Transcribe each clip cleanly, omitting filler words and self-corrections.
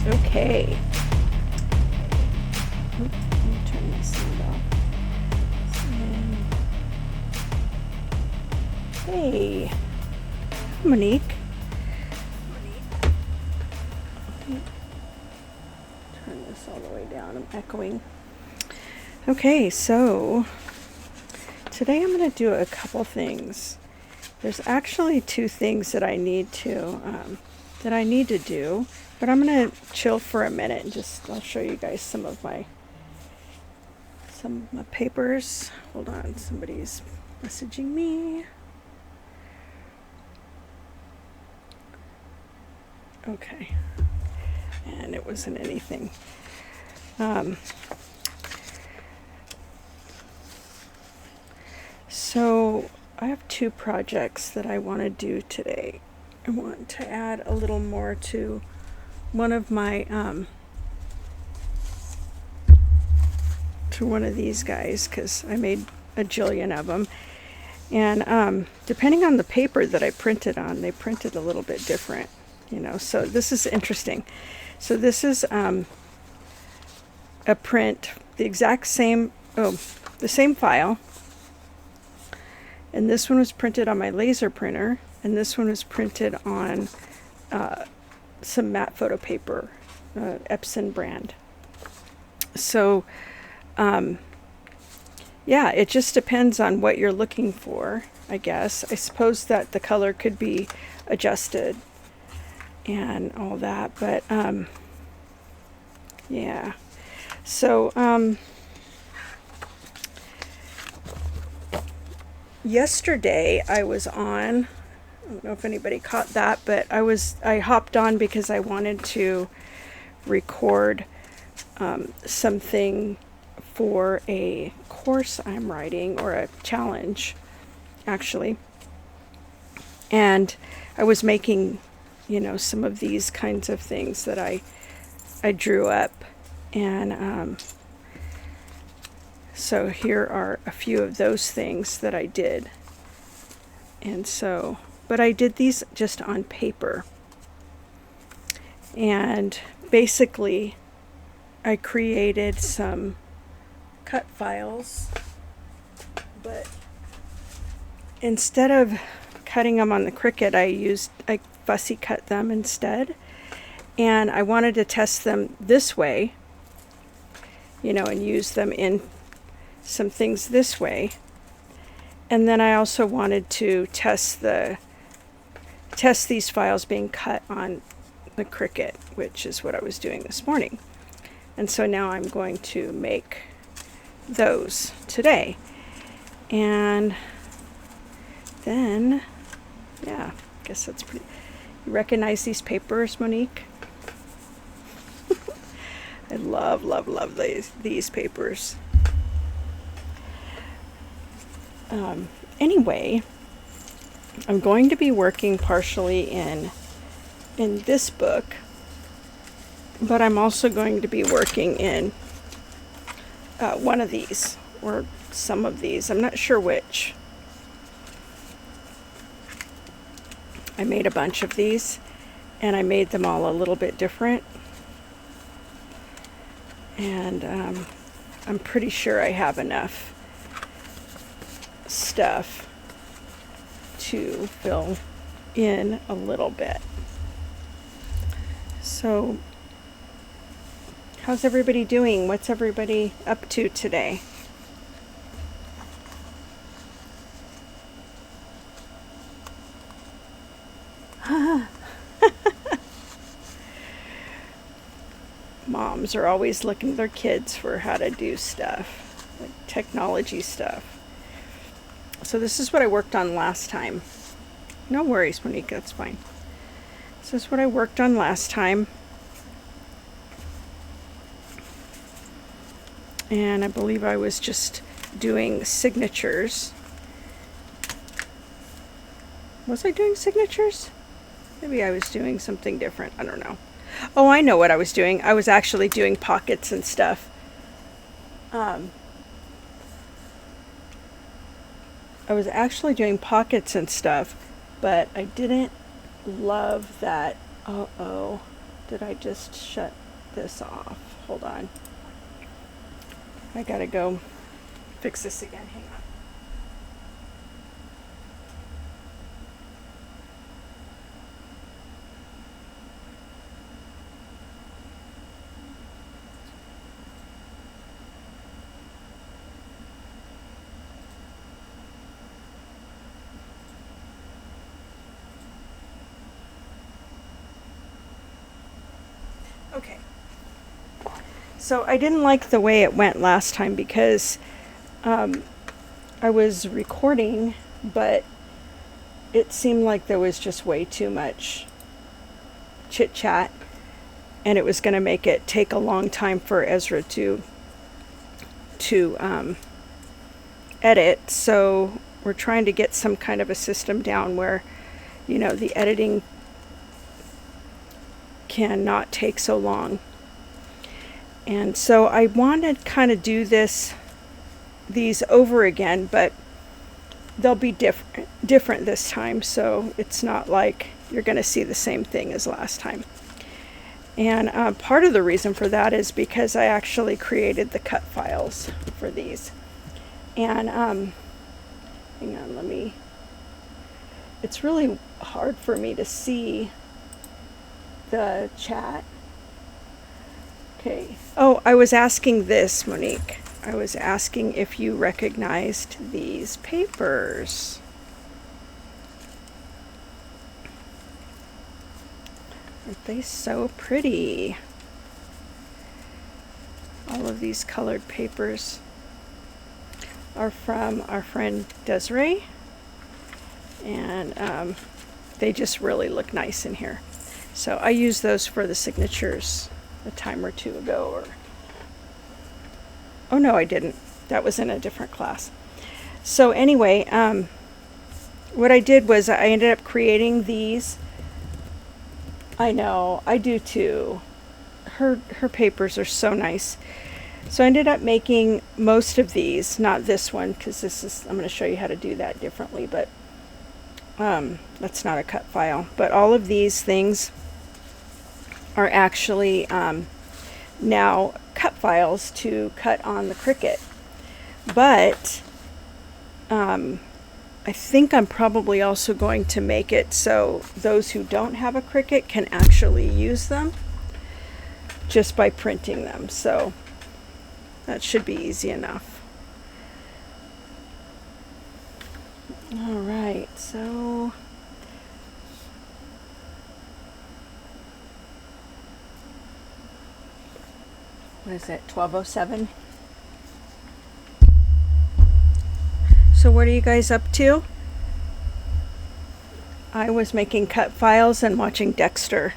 Okay. Let me turn this sound off. Hey, Monique. Turn this all the way down. I'm echoing. Okay, so today I'm going to do a couple things. There's actually two things that I need to do, but I'm going to chill for a minute and I'll show you guys some of my papers. Hold on, somebody's messaging me. Okay, and it wasn't anything. So I have two projects that I want to do today. I want to add a little more to one of my to one of these guys, because I made a jillion of them, and depending on the paper that I printed on, they printed a little bit different, so this is interesting. So this is a print, the same file, and this one was printed on my laser printer, and this one was printed on some matte photo paper, Epson brand. So yeah, it just depends on what you're looking for, I guess. I suppose that the color could be adjusted and all that, but yeah. So yesterday I was on, I don't know if anybody caught that, but I hopped on because I wanted to record something for a course I'm writing, or a challenge actually, and I was making some of these kinds of things that I drew up, and so here are a few of those things that I did. And so, but I did these just on paper, and basically I created some cut files, but instead of cutting them on the Cricut, I fussy cut them instead, and I wanted to test them this way, and use them in some things this way. And then I also wanted to test these files being cut on the Cricut, which is what I was doing this morning. And so now I'm going to make those today. And then, yeah, I guess that's pretty. You recognize these papers, Monique? I love these papers. Anyway, I'm going to be working partially in this book, but I'm also going to be working in one of these, or some of these. I'm not sure which. I made a bunch of these, and I made them all a little bit different, and I'm pretty sure I have enough stuff to fill in a little bit. So how's everybody doing? What's everybody up to today? Moms are always looking at their kids for how to do stuff, like technology stuff. So this is what I worked on last time. No worries, Monique, that's fine. This is what I worked on last time. And I believe I was just doing signatures. Was I doing signatures? Maybe I was doing something different. I don't know. Oh, I know what I was doing. I was actually doing pockets and stuff. I was actually doing pockets and stuff, but I didn't love that. Uh-oh. did I just shut this off? Hold on. I gotta go fix this again. Hang on. Okay. So I didn't like the way it went last time because I was recording, but it seemed like there was just way too much chit chat, and it was going to make it take a long time for Ezra to edit. So we're trying to get some kind of a system down where, you know, the editing cannot take so long. And so I want to kind of do these over again, but they'll be different this time, so it's not like you're going to see the same thing as last time. And part of the reason for that is because I actually created the cut files for these. And hang on, it's really hard for me to see the chat. Okay. Oh, I was asking this, Monique. I was asking if you recognized these papers. Aren't they so pretty? All of these colored papers are from our friend Desiree, and they just really look nice in here. So I used those for the signatures a time or two ago, oh no, I didn't. That was in a different class. So anyway, what I did was I ended up creating these. I know, I do too. Her papers are so nice. So I ended up making most of these, not this one, because I'm going to show you how to do that differently, but that's not a cut file. But all of these things are actually now cut files to cut on the Cricut. But I think I'm probably also going to make it so those who don't have a Cricut can actually use them just by printing them. So that should be easy enough. All right, so what is it, 12:07? So what are you guys up to? I was making cut files and watching Dexter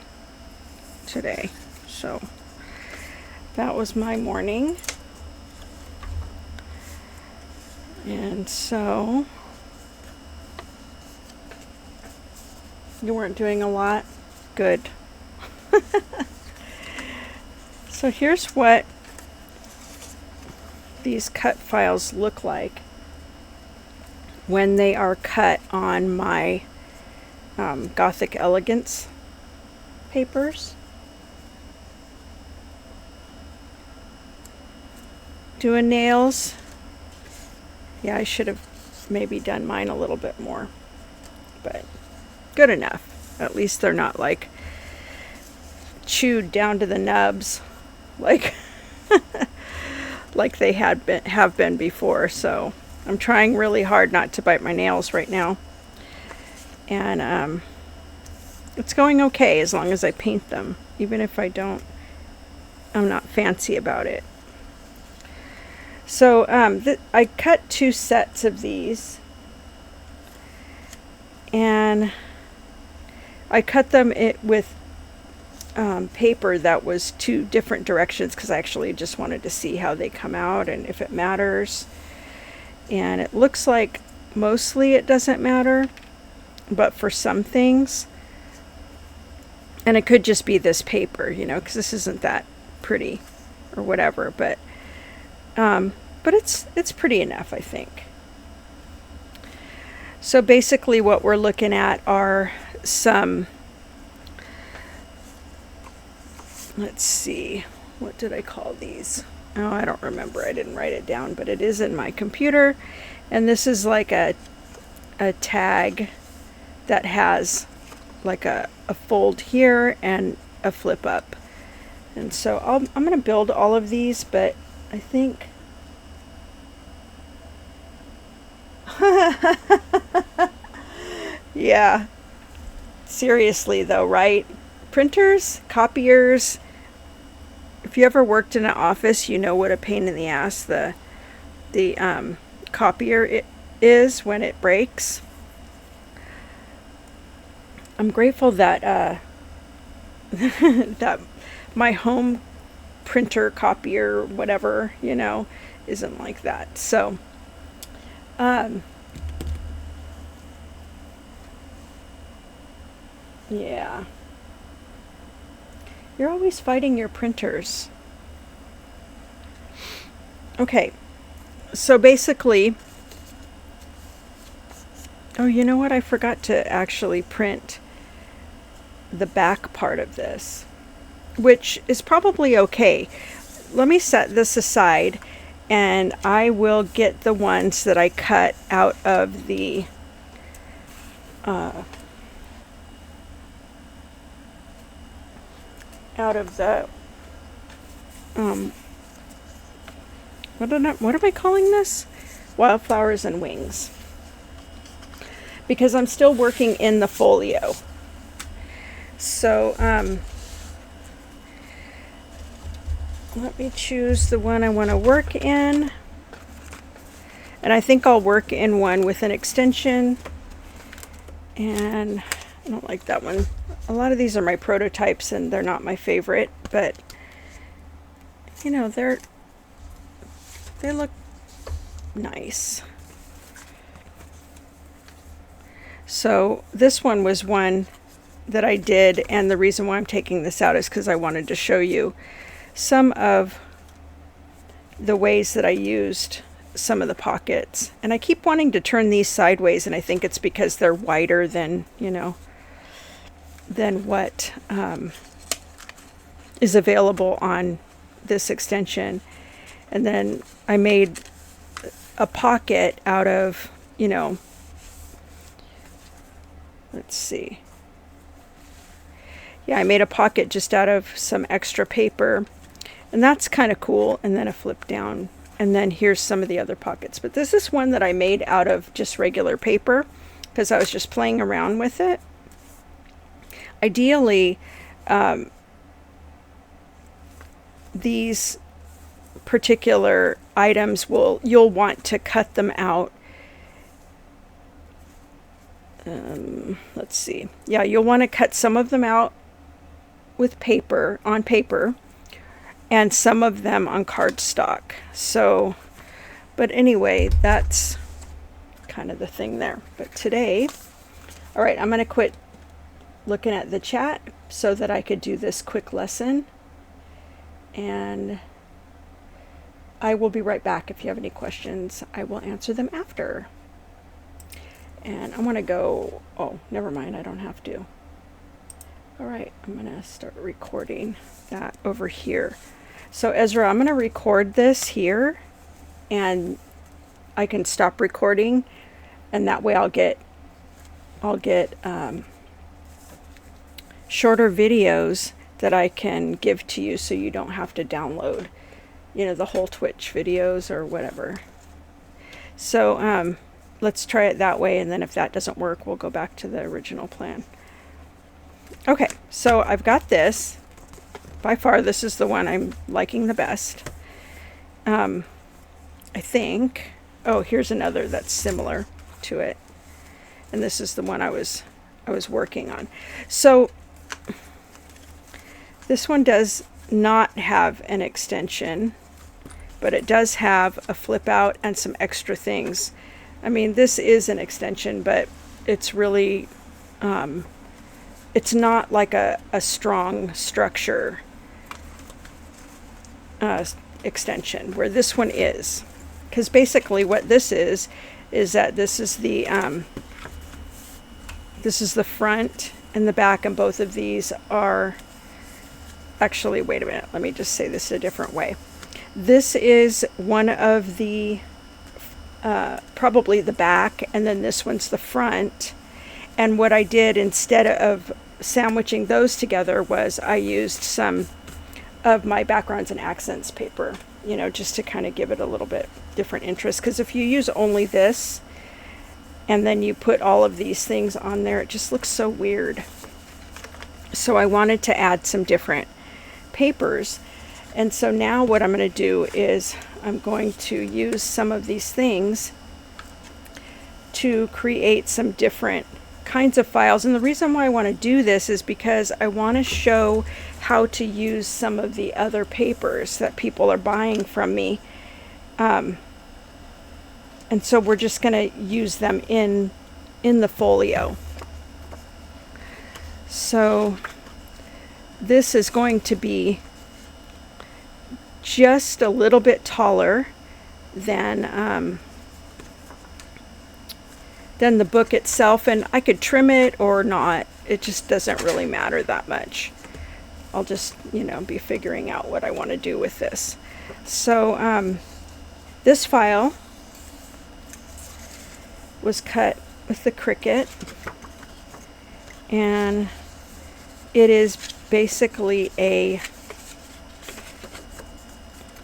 today. So that was my morning. And so you weren't doing a lot? Good. So here's what these cut files look like when they are cut on my Gothic Elegance papers. Doing nails. Yeah, I should have maybe done mine a little bit more, but good enough. At least they're not like chewed down to the nubs like like they have been before. So I'm trying really hard not to bite my nails right now, and it's going okay as long as I paint them, even if I'm not fancy about it. So I cut 2 sets of these, and I cut them with paper that was 2 different directions because I actually just wanted to see how they come out and if it matters. And it looks like mostly it doesn't matter, but for some things, and it could just be this paper, you know, because this isn't that pretty or whatever, but it's pretty enough, I think. So basically what we're looking at are some let's see, what did I call these? Oh, I don't remember. I didn't write it down, but it is in my computer. And this is like a tag that has like a fold here and a flip up. And so I'm going to build all of these, but I think yeah, seriously though, right? Printers, copiers, if you ever worked in an office, you know what a pain in the ass the copier is when it breaks. I'm grateful that that my home printer, copier, whatever, you know, isn't like that. So yeah, you're always fighting your printers. Okay, so basically, oh, you know what? I forgot to actually print the back part of this, which is probably okay. Let me set this aside and I will get the ones that I cut out of the what am I calling this? Wildflowers and Wings. Because I'm still working in the folio. So let me choose the one I want to work in. And I think I'll work in one with an extension. And I don't like that one. A lot of these are my prototypes and they're not my favorite, but you know, they look nice. So this one was one that I did, and the reason why I'm taking this out is because I wanted to show you some of the ways that I used some of the pockets. And I keep wanting to turn these sideways, and I think it's because they're wider than, you know, than what is available on this extension. And then I made a pocket out of, you know, let's see. Yeah, I made a pocket just out of some extra paper, and that's kind of cool. And then a flip down, and then here's some of the other pockets. But this is one that I made out of just regular paper because I was just playing around with it. Ideally, these particular items you'll want to cut them out. Let's see. Yeah, you'll want to cut some of them out with paper, on paper, and some of them on cardstock. So, but anyway, that's kind of the thing there. But today, all right, I'm going to quit looking at the chat so that I could do this quick lesson. And I will be right back. If you have any questions, I will answer them after. And I want to go, oh, never mind, I don't have to. All right, I'm going to start recording that over here. So Ezra, I'm going to record this here, and I can stop recording, and that way I'll get shorter videos that I can give to you, so you don't have to download, you know, the whole Twitch videos or whatever. So let's try it that way, and then if that doesn't work, we'll go back to the original plan. Okay, so I've got this. By far, this is the one I'm liking the best. I think. Oh, here's another that's similar to it, and this is the one I was working on. So this one does not have an extension, but it does have a flip out and some extra things. I mean, this is an extension, but it's really, it's not like a strong structure extension, where this one is. Because basically what this is that this is the front and the back, and both of these are actually, wait a minute, let me just say this a different way. This is one of the, probably the back, and then this one's the front. And what I did instead of sandwiching those together was I used some of my backgrounds and accents paper, you know, just to kind of give it a little bit different interest. Because if you use only this and then you put all of these things on there, it just looks so weird. So I wanted to add some different papers. And so now what I'm going to do is I'm going to use some of these things to create some different kinds of files. And the reason why I want to do this is because I want to show how to use some of the other papers that people are buying from me. And so we're just going to use them in the folio. So this is going to be just a little bit taller than the book itself, and I could trim it or not. It just doesn't really matter that much. I'll just, you know, be figuring out what I want to do with this. So this file was cut with the Cricut, and it is basically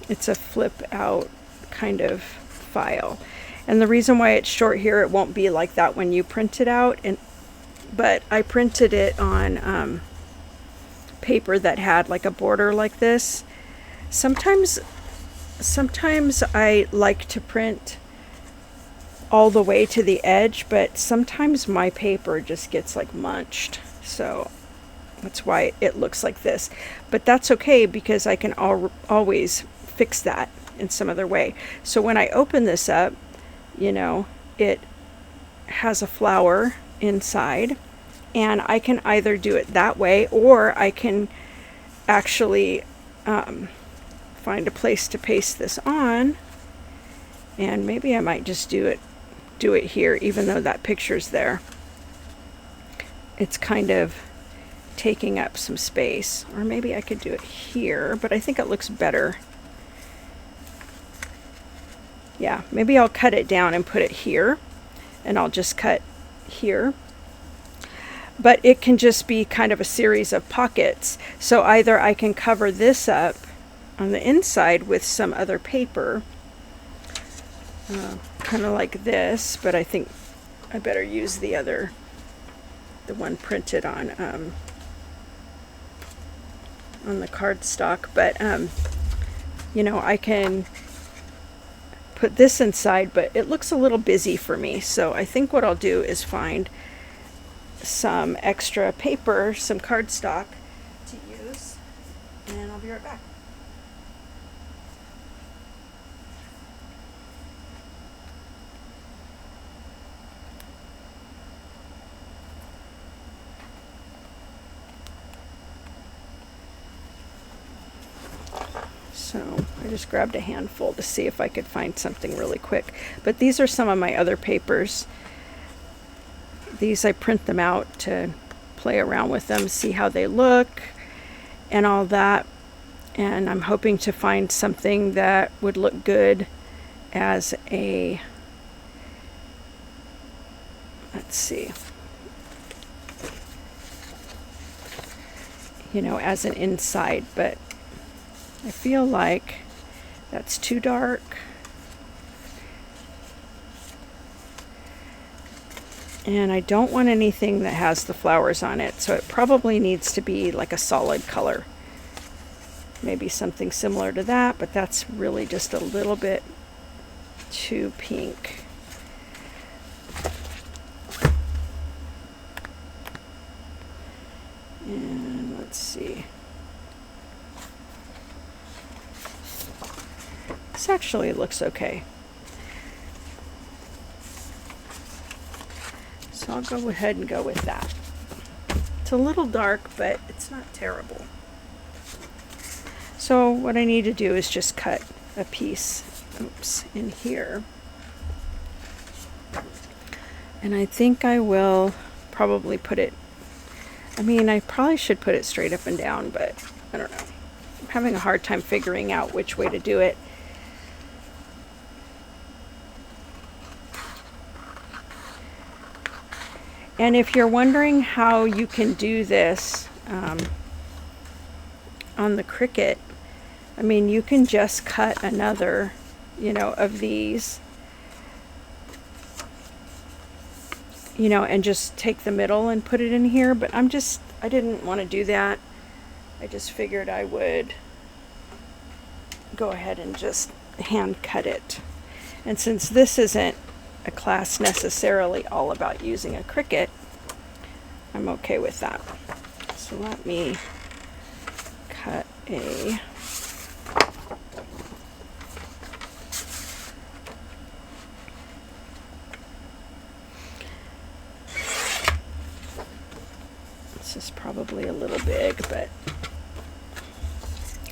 it's a flip out kind of file. And the reason why it's short here, it won't be like that when you print it out, but I printed it on paper that had like a border like this. Sometimes I like to print all the way to the edge, but sometimes my paper just gets like munched, so that's why it looks like this. But that's okay, because I can always fix that in some other way. So when I open this up, you know, it has a flower inside, and I can either do it that way, or I can actually find a place to paste this on, and maybe I might just do it here, even though that picture's there. It's kind of taking up some space, or maybe I could do it here, but I think it looks better. Yeah, maybe I'll cut it down and put it here, and I'll just cut here. But it can just be kind of a series of pockets. So either I can cover this up on the inside with some other paper, kind of like this, but I think I better use the one printed on the cardstock. But you know, I can put this inside, but it looks a little busy for me. So I think what I'll do is find some extra paper, some cardstock to use, and I'll be right back. So I just grabbed a handful to see if I could find something really quick. But these are some of my other papers. These, I print them out to play around with them, see how they look and all that. And I'm hoping to find something that would look good as a, let's see, you know, as an inside, but I feel like that's too dark. And I don't want anything that has the flowers on it, so it probably needs to be like a solid color. Maybe something similar to that, but that's really just a little bit too pink. And let's see. This actually looks okay. So I'll go ahead and go with that. It's a little dark, but it's not terrible. So what I need to do is just cut a piece, in here. And I think I will probably put it, I mean, I probably should put it straight up and down, but I don't know. I'm having a hard time figuring out which way to do it. And if you're wondering how you can do this on the Cricut, I mean, you can just cut another, you know, of these, you know, and just take the middle and put it in here. But I didn't want to do that. I just figured I would go ahead and just hand cut it. And since this isn't a class necessarily all about using a Cricut, I'm okay with that. So let me cut a this is probably a little big, but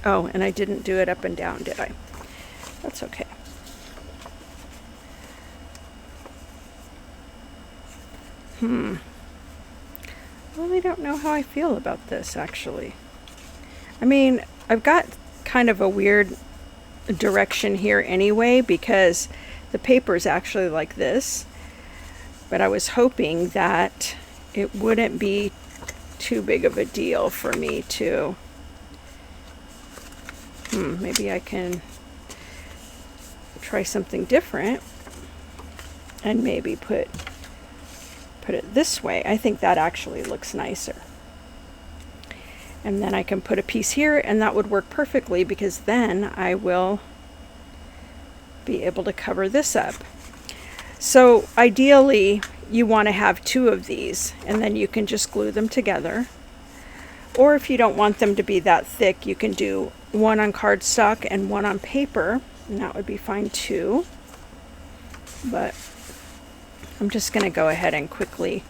oh, and I didn't do it up and down, did I? That's okay. I really don't know how I feel about this, actually. I mean, I've got kind of a weird direction here anyway, because the paper is actually like this, but I was hoping that it wouldn't be too big of a deal for me to maybe I can try something different and maybe put it this way. I think that actually looks nicer. And then I can put a piece here, and that would work perfectly, because then I will be able to cover this up. So ideally you want to have two of these, and then you can just glue them together. Or if you don't want them to be that thick, you can do one on cardstock and one on paper, and that would be fine too. But I'm just going to go ahead and quickly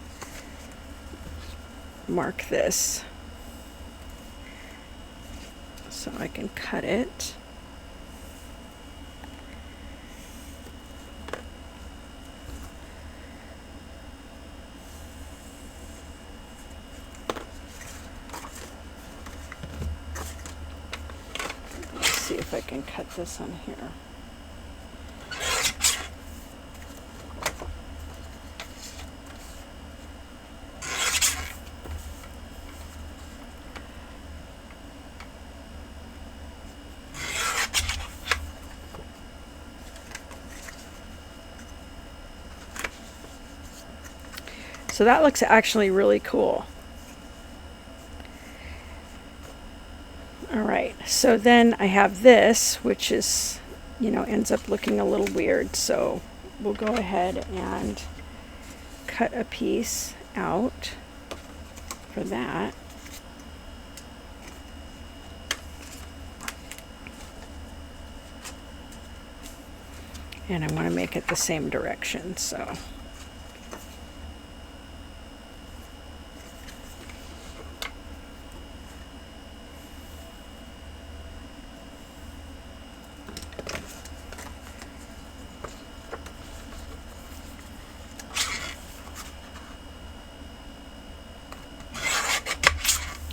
mark this so I can cut it. Let's see if I can cut this on here. So that looks actually really cool. All right, so then I have this, which is, you know, ends up looking a little weird. So we'll go ahead and cut a piece out for that. And I want to make it the same direction, so.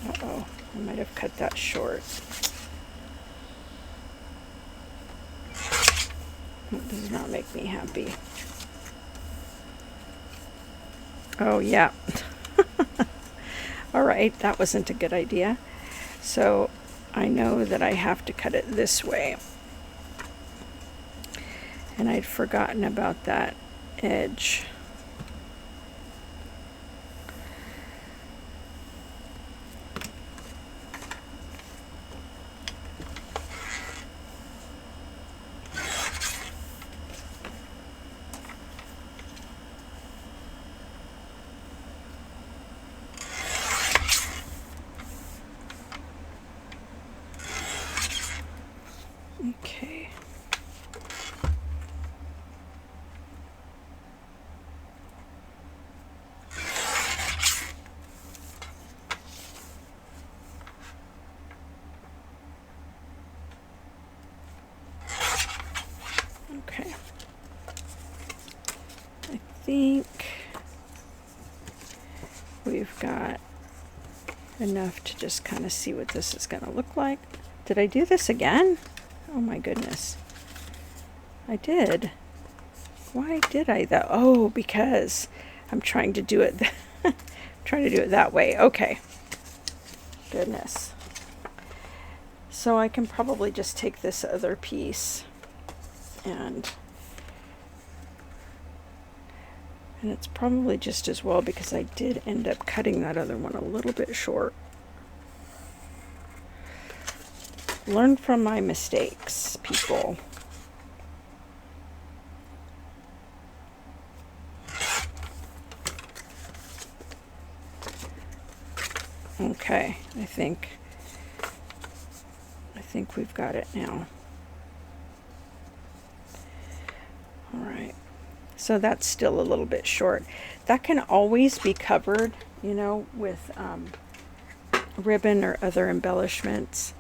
Uh-oh, I might have cut that short. That does not make me happy. Oh, yeah. All right, that wasn't a good idea. So I know that I have to cut it this way. And I'd forgotten about that edge. Okay. Okay. I think we've got enough to just kind of see what this is going to look like. Did I do this again? Oh my goodness. I did. Why did I that? Oh, because I'm trying to do it trying to do it that way. Okay. Goodness. So I can probably just take this other piece and it's probably just as well because I did end up cutting that other one a little bit short. Learn from my mistakes, people. Okay, I think we've got it now. All right. So that's still a little bit short. That can always be covered, you know, with ribbon or other embellishments.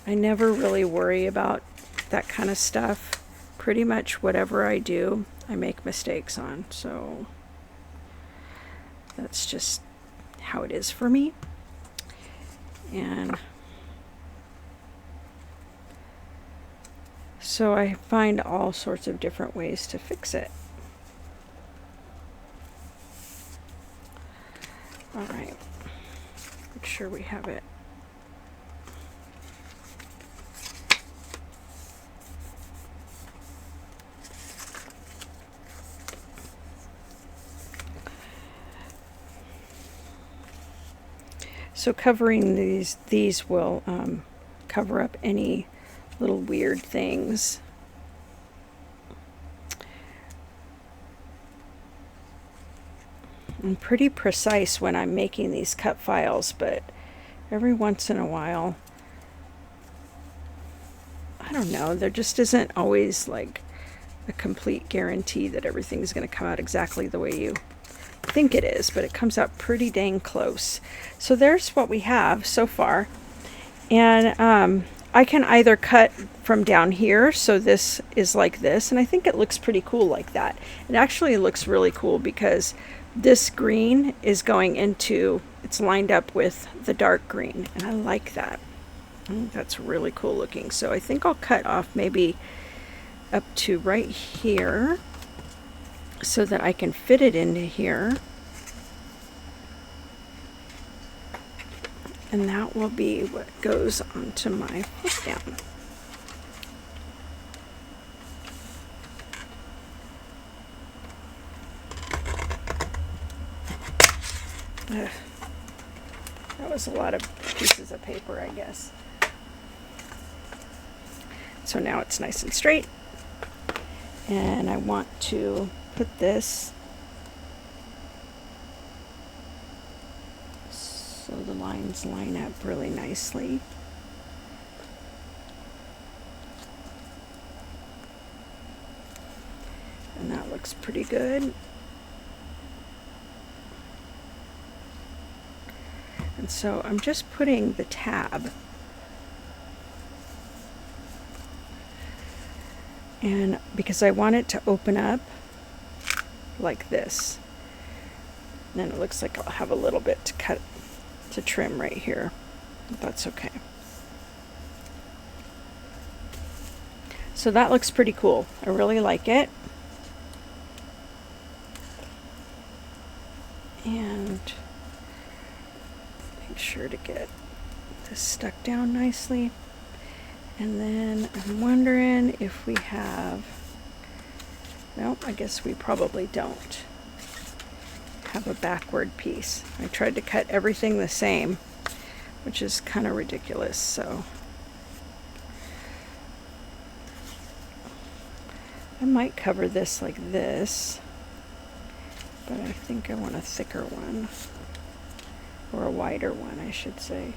I never really worry about that kind of stuff. Pretty much whatever I do, I make mistakes on. So that's just how it is for me. And so I find all sorts of different ways to fix it. All right, make sure we have it. So covering these will cover up any little weird things. I'm pretty precise when I'm making these cut files, but every once in a while, I don't know, there just isn't always like a complete guarantee that everything's going to come out exactly the way you think it is, but it comes out pretty dang close. So there's what we have so far. And I can either cut from down here, so this is like this, and I think it looks pretty cool like that. It actually looks really cool because this green is going into, it's lined up with the dark green, and I like that. I think that's really cool looking. So I think I'll cut off maybe up to right here so that I can fit it into here. And that will be what goes onto my flip down. Ugh. That was a lot of pieces of paper, I guess. So now it's nice and straight. And I want to put this so the lines line up really nicely. And that looks pretty good. And so I'm just putting the tab, and because I want it to open up like this, and then it looks like I'll have a little bit to cut, to trim right here. That's okay. So that looks pretty cool. I really like it. And make sure to get this stuck down nicely. And then I'm wondering if we have, nope, I guess we probably don't have a backward piece. I tried to cut everything the same, which is kind of ridiculous. So I might cover this like this, but I think I want a thicker one, or a wider one, I should say.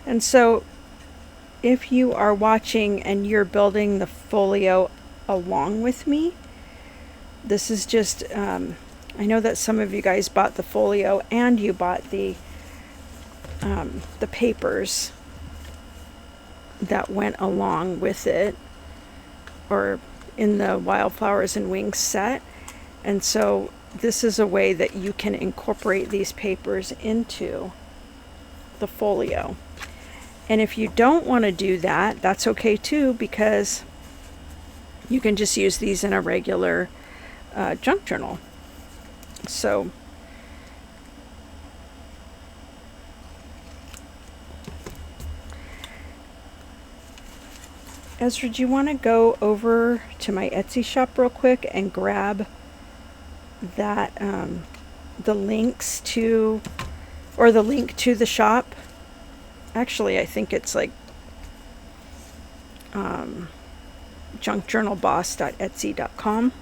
And so if you are watching and you're building the folio along with me, this is just, I know that some of you guys bought the folio and you bought the papers that went along with it, or in the Wildflowers and Wings set. And so this is a way that you can incorporate these papers into the folio. And if you don't want to do that, that's okay too, because you can just use these in a regular junk journal. So Ezra, do you want to go over to my Etsy shop real quick and grab that the links to, or the link to the shop? Actually, I think it's like junkjournalboss.etsy.com.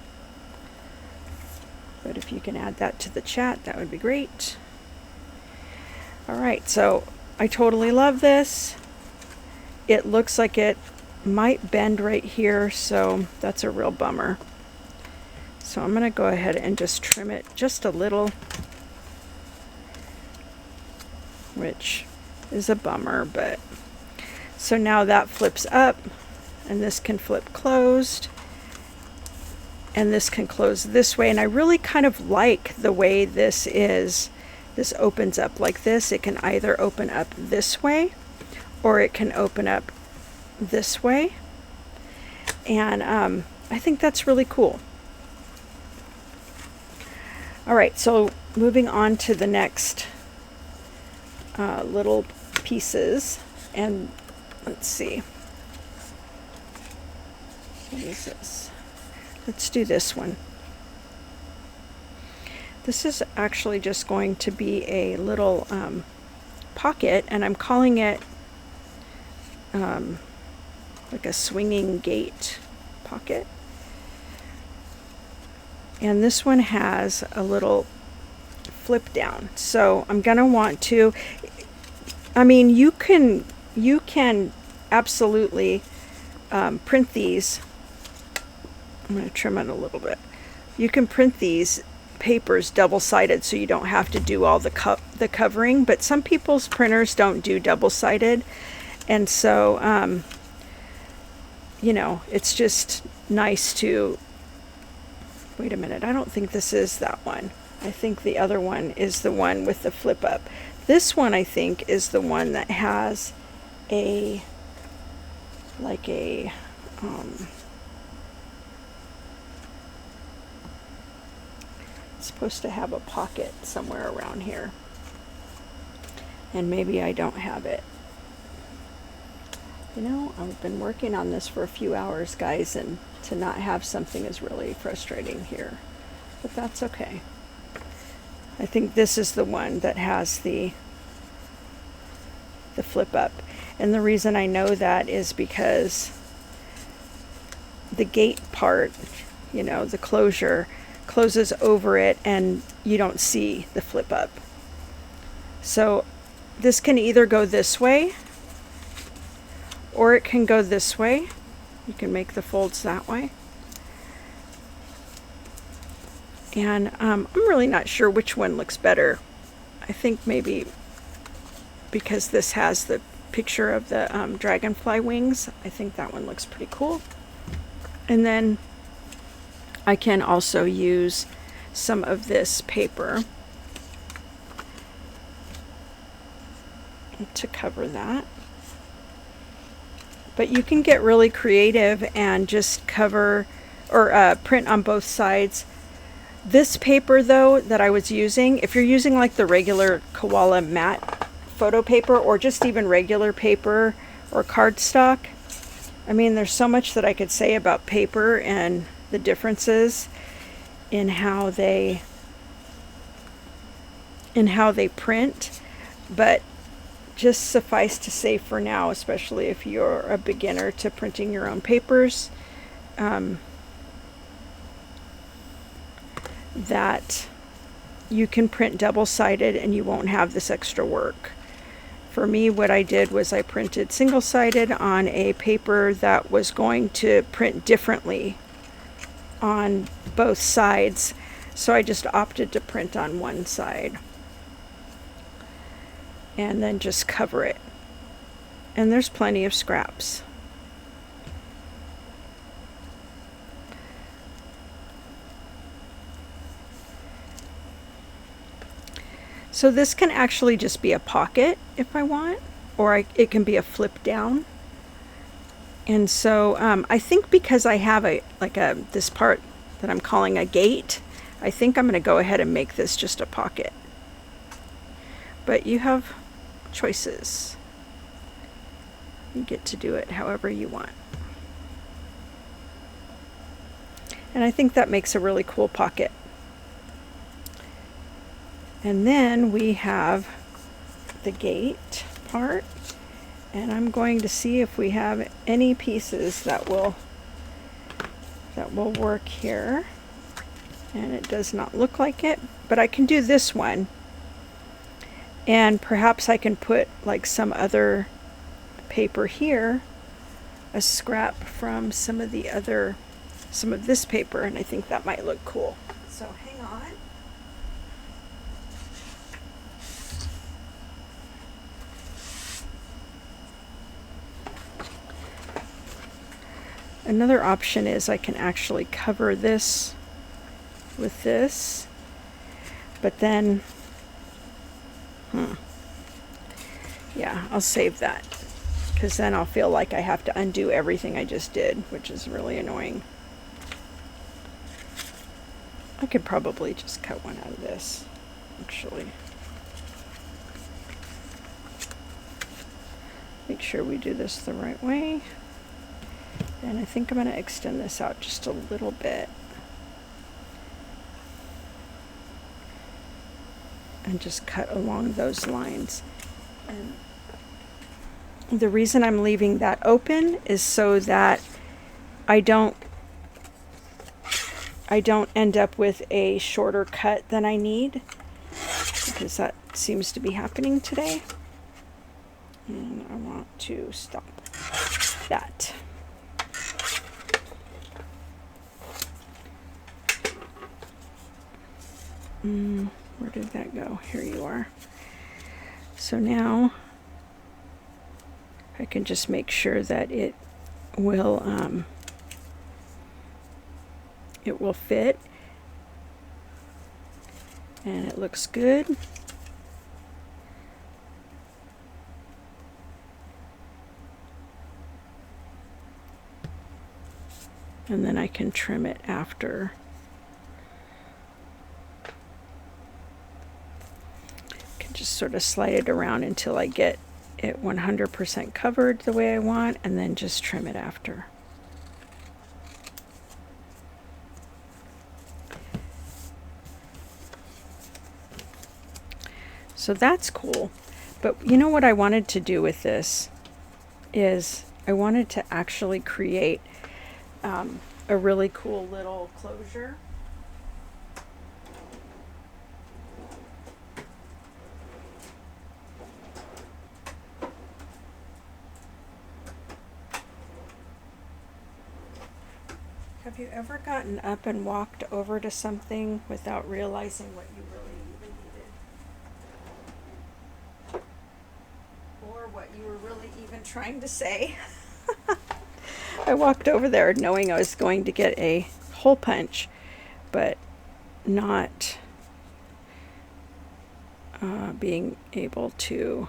But if you can add that to the chat, that would be great. All right, so I totally love this. It looks like it might bend right here, so that's a real bummer. So I'm going to go ahead and just trim it just a little, which is a bummer, but so now that flips up, and this can flip closed, and this can close this way. And I really kind of like the way this is. This opens up like this. It can either open up this way, or it can open up this way. And I think that's really cool. All right, so moving on to the next little pieces, and let's see, what is this? Let's do this one. This is actually just going to be a little pocket, and I'm calling it like a swinging gate pocket. And this one has a little flip down. So I'm gonna want to, I mean, you can absolutely print these. I'm gonna trim it a little bit. You can print these papers double-sided, so you don't have to do all the covering, but some people's printers don't do double-sided, and so you know, it's just nice to, wait a minute, I don't think this is that one. I think the other one is the one with the flip up. This one, I think, is the one that has a, like a it's supposed to have a pocket somewhere around here, and maybe I don't have it. You know, I've been working on this for a few hours, guys, and to not have something is really frustrating here, but that's okay. I think this is the one that has the flip up, and the reason I know that is because the gate part, you know, the closure closes over it and you don't see the flip up. So this can either go this way, or it can go this way. You can make the folds that way. And I'm really not sure which one looks better. I think maybe because this has the picture of the dragonfly wings, I think that one looks pretty cool. And then I can also use some of this paper to cover that. But you can get really creative and just cover or print on both sides. This paper, though, that I was using, if you're using like the regular koala matte photo paper, or just even regular paper or cardstock, I mean, there's so much that I could say about paper and the differences in how they print, but just suffice to say for now, especially if you're a beginner to printing your own papers, that you can print double-sided and you won't have this extra work. For me, what I did was I printed single-sided on a paper that was going to print differently on both sides, so I just opted to print on one side and then just cover it. And there's plenty of scraps. So this can actually just be a pocket if I want, or it can be a flip down. And so I think because I have this part that I'm calling a gate, I think I'm going to go ahead and make this just a pocket. But you have choices. You get to do it however you want. And I think that makes a really cool pocket. And then we have the gate part. And I'm going to see if we have any pieces that will work here. And it does not look like it, but I can do this one. And perhaps I can put like some other paper here, a scrap from some of this paper, and I think that might look cool. So hang on. Another option is I can actually cover this with this, but then, yeah, I'll save that, because then I'll feel like I have to undo everything I just did, which is really annoying. I could probably just cut one out of this, actually. Make sure we do this the right way. And I think I'm going to extend this out just a little bit. And just cut along those lines. And the reason I'm leaving that open is so that I don't end up with a shorter cut than I need, because that seems to be happening today. And I want to stop that. Where did that go? Here you are. So now I can just make sure that it will fit, and it looks good. And then I can trim it after. Just sort of slide it around until I get it 100% covered the way I want, and then just trim it after. So that's cool. But you know what I wanted to do with this is I wanted to actually create a really cool little closure. Have you ever gotten up and walked over to something without realizing what you really even needed? Or what you were really even trying to say? I walked over there knowing I was going to get a hole punch, but not being able to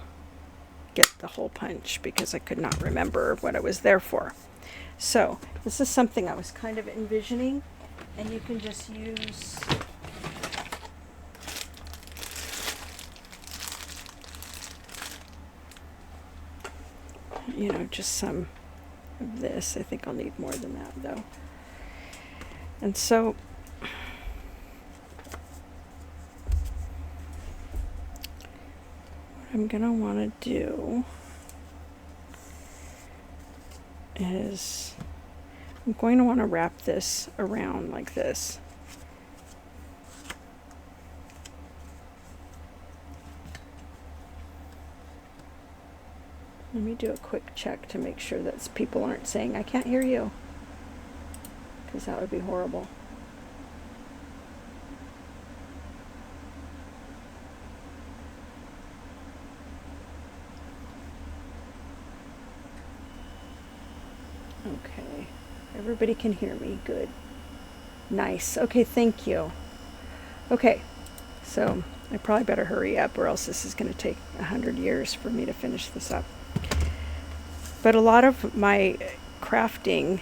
get the hole punch because I could not remember what I was there for. So this is something I was kind of envisioning, and you can just use just some of this. I think I'll need more than that though. And so what I'm gonna want to do is I'm going to want to wrap this around like this. Let me do a quick check to make sure that people aren't saying, I can't hear you, because that would be horrible. Okay, everybody can hear me. Good. Nice. Okay, thank you. Okay, So I probably better hurry up, or else this is going to take 100 years for me to finish this up. But a lot of my crafting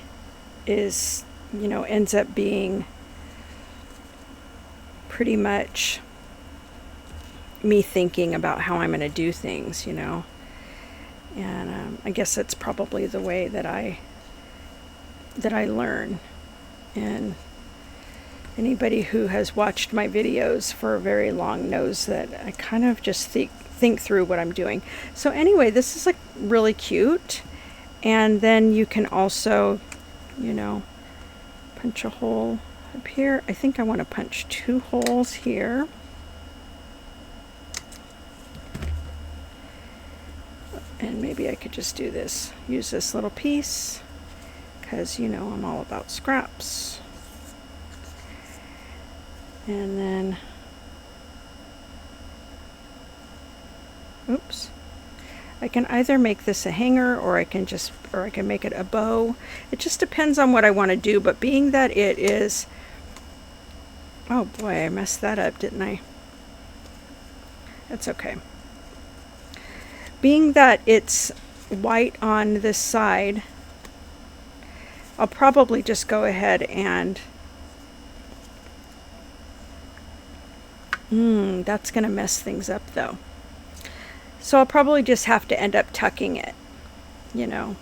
is, you know, ends up being pretty much me thinking about how I'm going to do things, you know. And I guess that's probably the way that I learn. And anybody who has watched my videos for very long knows that I kind of just think through what I'm doing. So anyway, this is like really cute. And then you can also, you know, punch a hole up here. I think I want to punch 2 holes here. And maybe I could just do this, use this little piece, because, you know, I'm all about scraps. And then, oops, I can either make this a hanger, or I can make it a bow. It just depends on what I want to do, but being that it is, oh boy, I messed that up, didn't I? That's okay. Being that it's white on this side, I'll probably just go ahead and that's going to mess things up though. So I'll probably just have to end up tucking it, you know.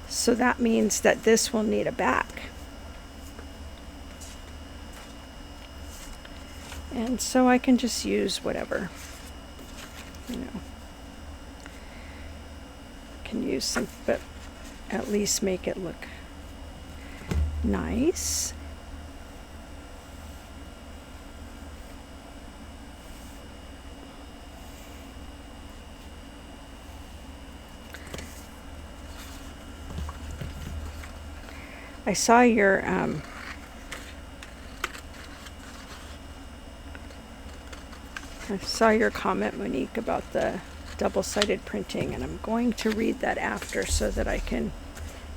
So that means that this will need a back. And so I can just use whatever, you know. Can use some, but at least make it look nice. I saw your comment, Monique, about the double-sided printing, and I'm going to read that after so that I can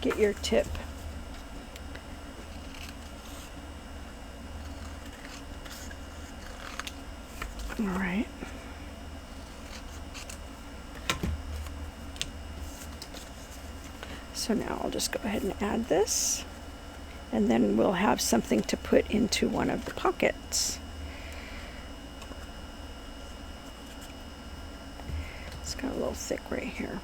get your tip. All right. So now I'll just go ahead and add this, and then we'll have something to put into one of the pockets. It's got a little thick right here.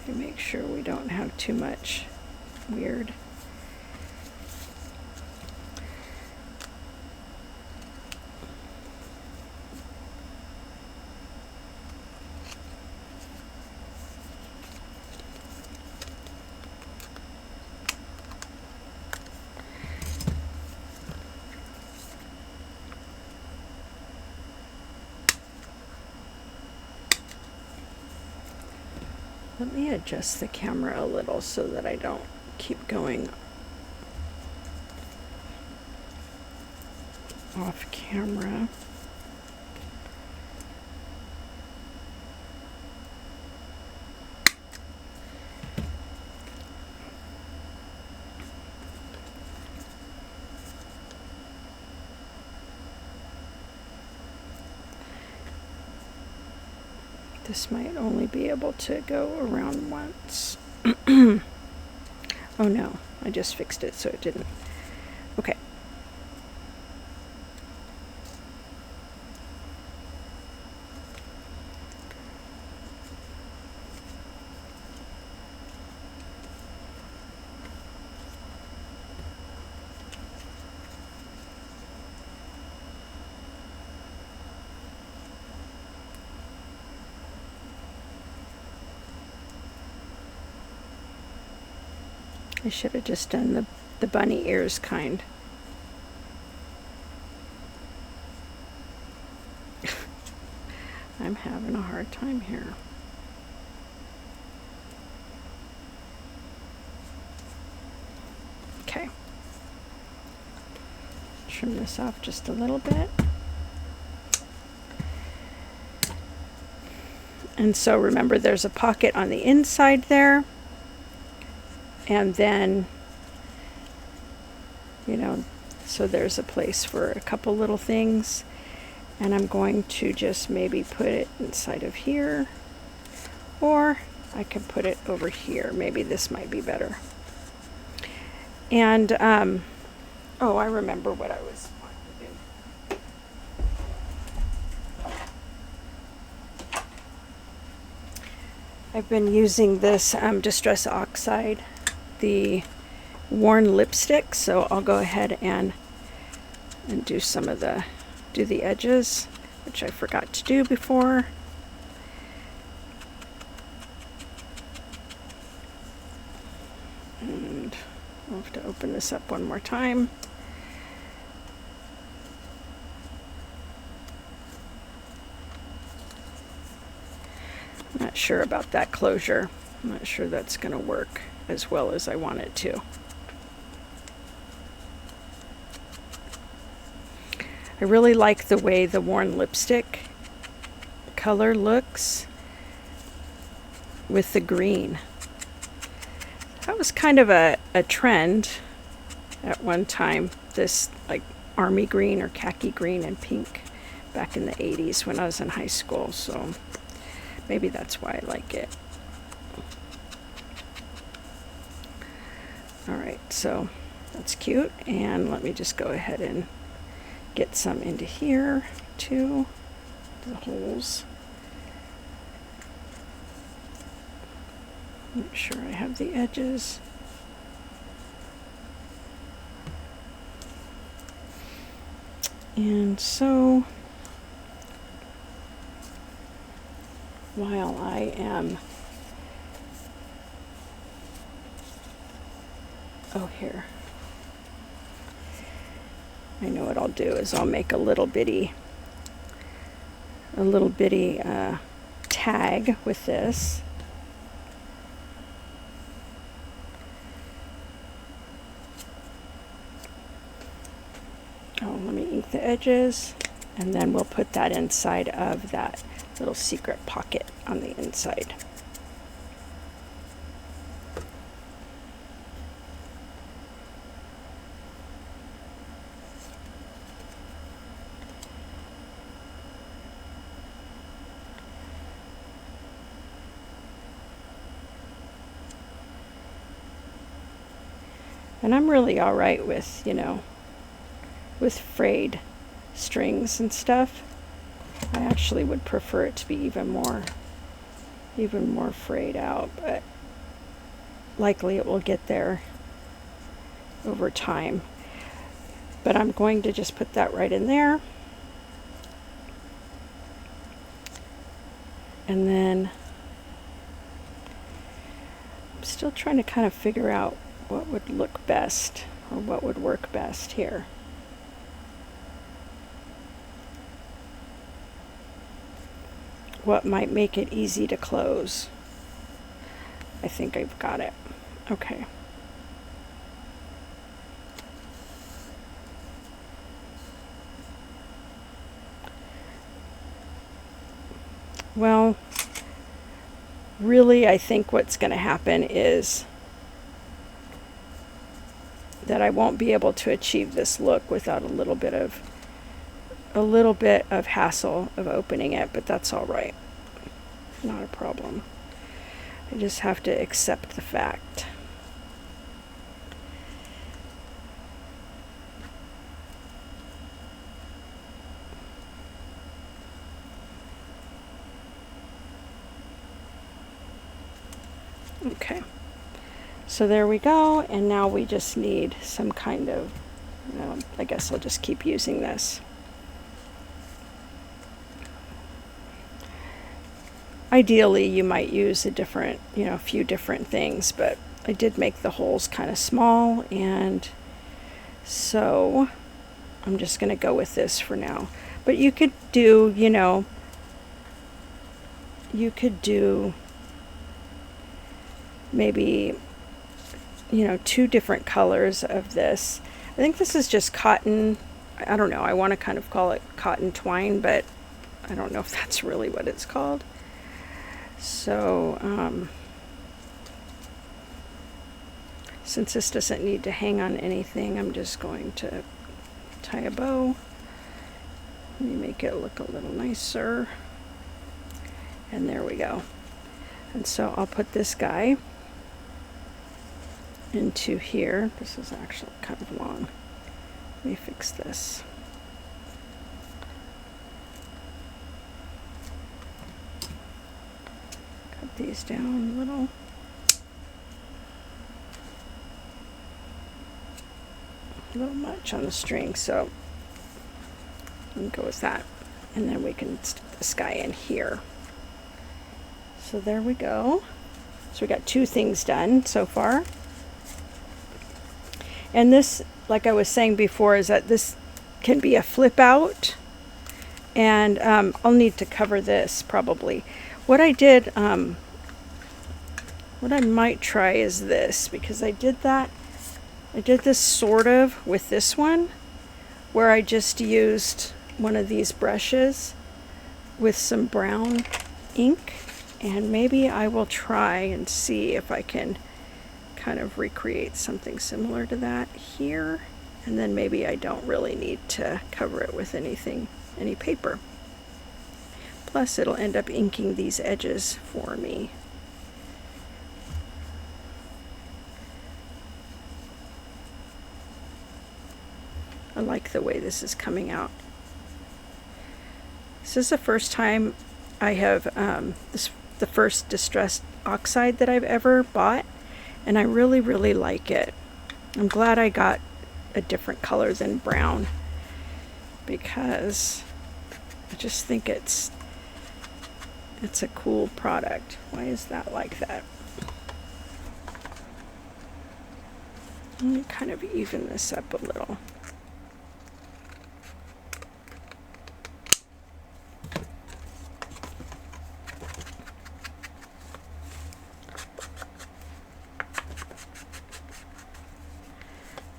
Make sure we don't have too much weird. Let me adjust the camera a little so that I don't keep going off camera. This might only be able to go around once. Oh no, I just fixed it so it didn't. Okay. I should have just done the bunny ears kind. I'm having a hard time here. Okay. Trim this off just a little bit. And so remember, there's a pocket on the inside there, and then, you know, so there's a place for a couple little things. And I'm going to just maybe put it inside of here, or I can put it over here. Maybe this might be better. And oh, I remember what I was wanting to do. I've been using this Distress Oxide, the Worn Lipstick, so I'll go ahead and do some of the edges, which I forgot to do before. And I'll have to open this up one more time. I'm not sure about that closure. I'm not sure that's going to work as well as I want it to. I really like the way the Worn Lipstick color looks with the green. That was kind of a trend at one time, this like army green or khaki green and pink back in the 80s when I was in high school, so maybe that's why I like it. Alright, so that's cute, and let me just go ahead and get some into here too, the holes. Make sure I have the edges. And so while I am, oh, here, I know what I'll do is I'll make a little bitty tag with this. Oh, let me ink the edges, and then we'll put that inside of that little secret pocket on the inside. And I'm really all right with, you know, with frayed strings and stuff. I actually would prefer it to be even more frayed out, but likely it will get there over time. But I'm going to just put that right in there. And then I'm still trying to kind of figure out what would look best, or what would work best here. What might make it easy to close. I think I've got it. Okay. Well, really, I think what's going to happen is that I won't be able to achieve this look without a little bit of hassle of opening it, but that's all right. Not a problem. I just have to accept the fact. Okay. So there we go, and now we just need some kind of, I guess I'll just keep using this. Ideally, you might use a different, a few different things, but I did make the holes kind of small, and so I'm just going to go with this for now. But you could do, maybe, two different colors of this. I think this is just cotton. I don't know. I want to kind of call it cotton twine, but I don't know if that's really what it's called. So since this doesn't need to hang on anything, I'm just going to tie a bow. Let me make it look a little nicer. And there we go. And so I'll put this guy into here. This is actually kind of long. Let me fix this. Cut these down a little. A little much on the string, so I'm gonna go with that. And then we can stick this guy in here. So there we go. So we got 2 things done so far. And this, like I was saying before, is that this can be a flip out. And I'll need to cover this probably. What I did, what I might try is this, because I did this sort of with this one, where I just used one of these brushes with some brown ink, and maybe I will try and see if I can kind of recreate something similar to that here, and then maybe I don't really need to cover it with anything, any paper. Plus it'll end up inking these edges for me. I like the way this is coming out. This is the first time I have the first Distress Oxide that I've ever bought, and I really, really like it. I'm glad I got a different color than brown, because I just think it's a cool product. Why is that like that? Let me kind of even this up a little.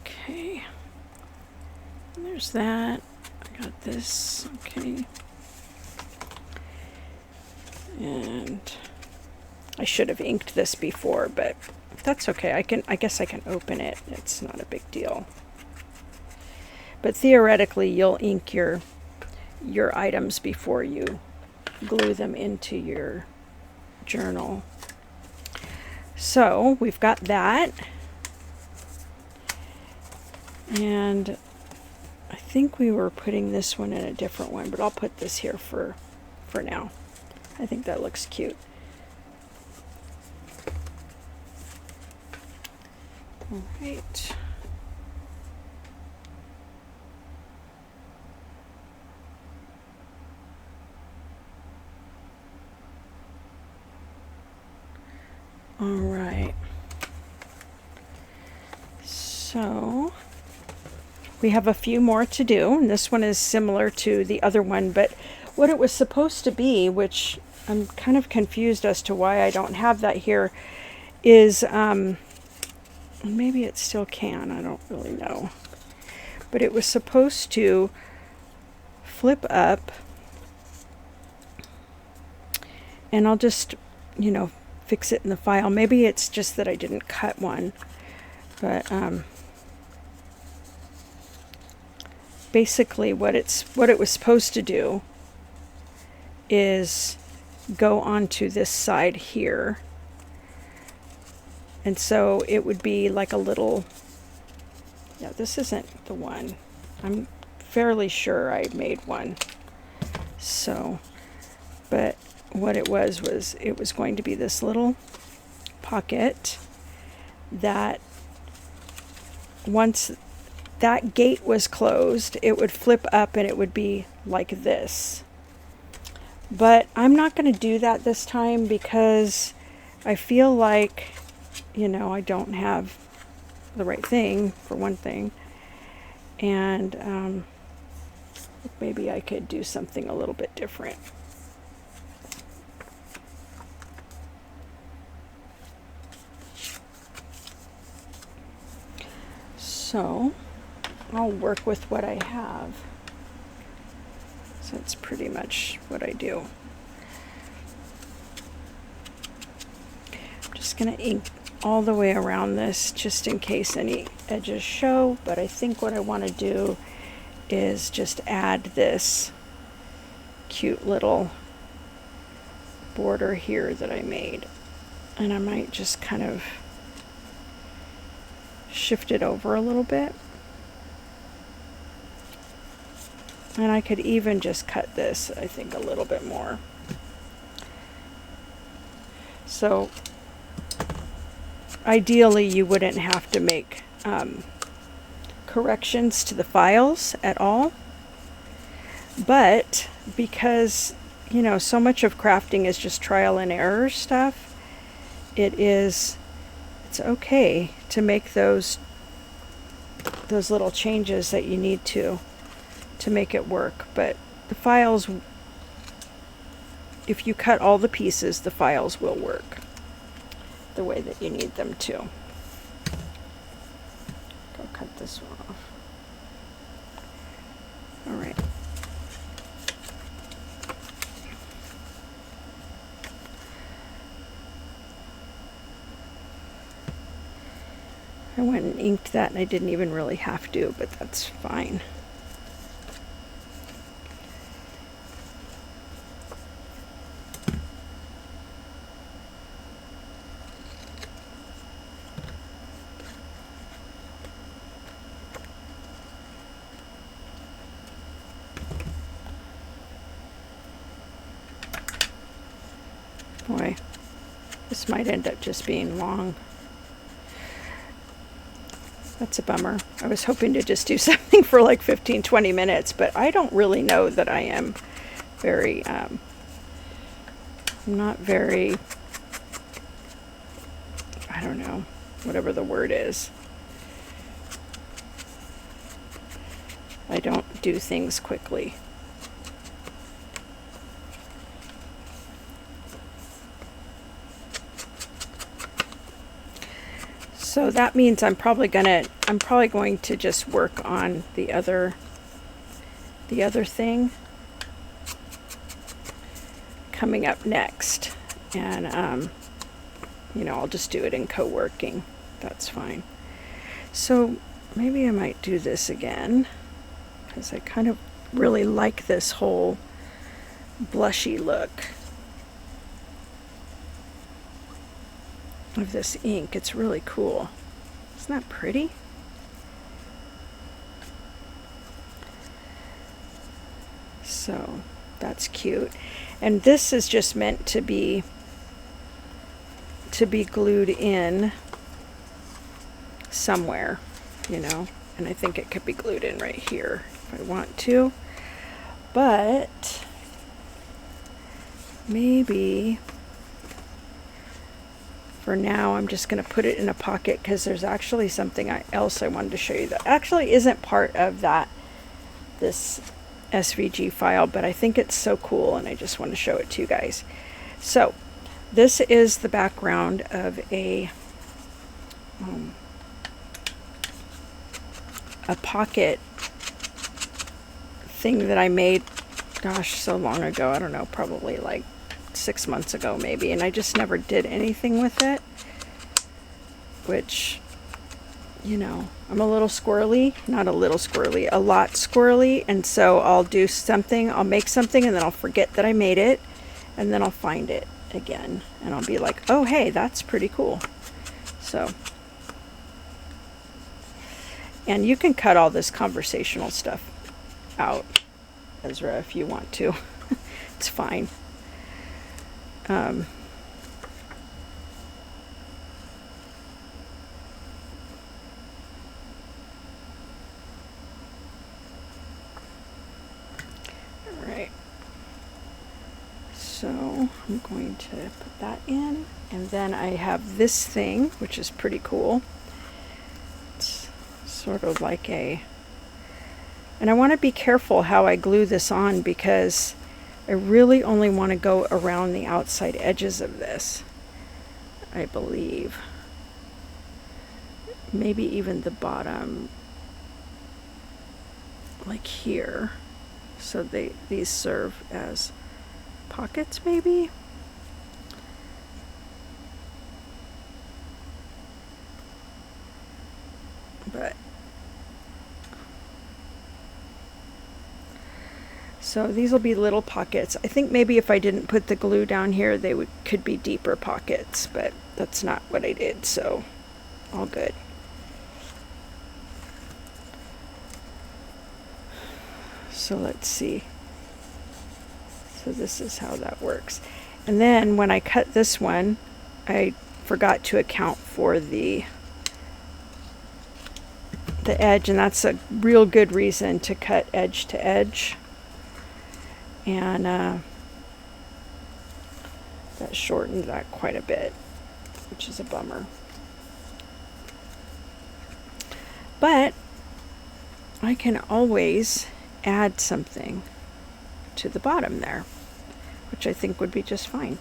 Okay, and there's that. I got this. Okay. And I should have inked this before, but that's okay. I guess I can open it. It's not a big deal. But theoretically, you'll ink your items before you glue them into your journal. So we've got that. And I think we were putting this one in a different one, but I'll put this here for now. I think that looks cute. All right. All right. So we have a few more to do, and this one is similar to the other one, but what it was supposed to be, which I'm kind of confused as to why I don't have that here, is maybe it still can, I don't really know, but it was supposed to flip up, and I'll just, you know, fix it in the file. Maybe it's just that I didn't cut one, but basically what it was supposed to do is go onto this side here, and so it would be like a little, yeah, this isn't the one. I'm fairly sure I made one. So, but what it was it was going to be this little pocket that once that gate was closed, it would flip up and it would be like this. But I'm not going to do that this time because I feel like, you know, I don't have the right thing, for one thing. And maybe I could do something a little bit different. So I'll work with what I have. So that's pretty much what I do. Just gonna ink all the way around this just in case any edges show, but I think what I want to do is just add this cute little border here that I made, and I might just kind of shift it over a little bit, and I could even just cut this, I think, a little bit more. So ideally you wouldn't have to make corrections to the files at all, but because, you know, so much of crafting is just trial and error stuff, it's okay to make those little changes that you need to make it work. But the files, if you cut all the pieces, the files will work the way that you need them to. Go cut this one off. All right. I went and inked that, and I didn't even really have to, but that's fine. Boy, this might end up just being long. That's a bummer. I was hoping to just do something for like 15-20 minutes, but I don't really know that I am very, I'm not very, I don't know, whatever the word is. I don't do things quickly. So that means I'm probably going to just work on the other thing coming up next, and you know, I'll just do it in co-working. That's fine. So maybe I might do this again, because I kind of really like this whole blushy look of this ink. It's really cool. Isn't that pretty? So that's cute. And this is just meant to be glued in somewhere, you know, and I think it could be glued in right here if I want to, but maybe for now I'm just going to put it in a pocket, because there's actually something else I wanted to show you that actually isn't part of this SVG file, but I think it's so cool and I just want to show it to you guys. So this is the background of a pocket thing that I made, gosh, so long ago. I don't know, probably like 6 months ago maybe, and I just never did anything with it, which, you know, I'm a little squirrely, not a little squirrely, a lot squirrely, and so I'll do something, I'll make something, and then I'll forget that I made it, and then I'll find it again, and I'll be like, oh hey, that's pretty cool. So, and you can cut all this conversational stuff out, Ezra, if you want to. It's fine. Alright, so I'm going to put that in, and then I have this thing, which is pretty cool. It's sort of like and I want to be careful how I glue this on, because I really only want to go around the outside edges of this, I believe. Maybe even the bottom, like here. So these serve as pockets, maybe? So these will be little pockets. I think maybe if I didn't put the glue down here, they could be deeper pockets, but that's not what I did, so all good. So let's see. So this is how that works. And then when I cut this one, I forgot to account for the edge, and that's a real good reason to cut edge to edge. And that shortened that quite a bit, which is a bummer. But I can always add something to the bottom there, which I think would be just fine.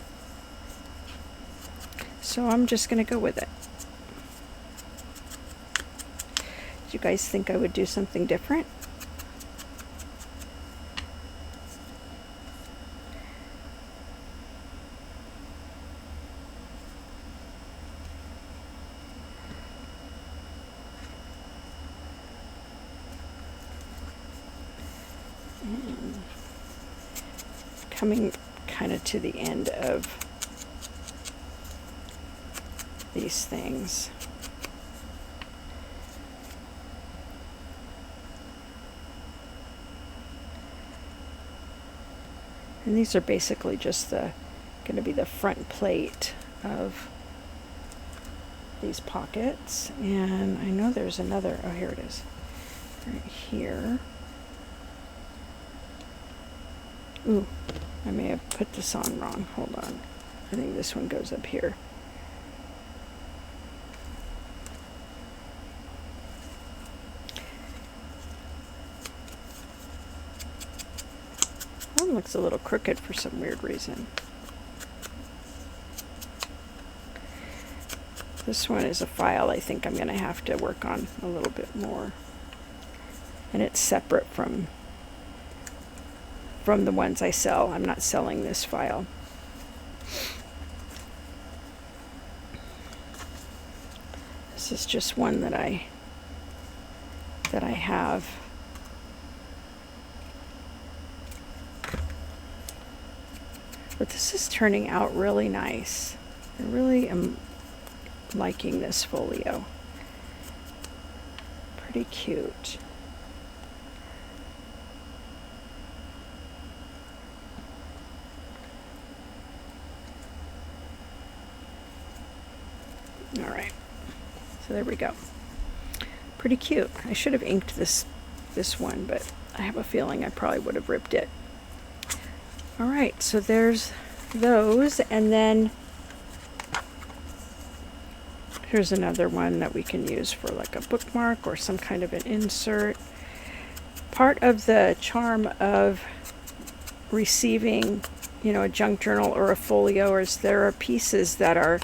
So I'm just going to go with it. Do you guys think I would do something different? Coming kind of to the end of these things. And these are basically just going to be the front plate of these pockets. And I know there's another, oh, here it is, right here. Ooh, I may have put this on wrong. Hold on. I think this one goes up here. That one looks a little crooked for some weird reason. This one is a file I think I'm going to have to work on a little bit more. And it's separate from the ones I sell. I'm not selling this file. This is just one that I have. But this is turning out really nice. I really am liking this folio. Pretty cute. All right, so there we go. Pretty cute. I should have inked this one, but I have a feeling I probably would have ripped it. All right, so there's those, and then here's another one that we can use for like a bookmark or some kind of an insert. Part of the charm of receiving, a junk journal or a folio is there are pieces that are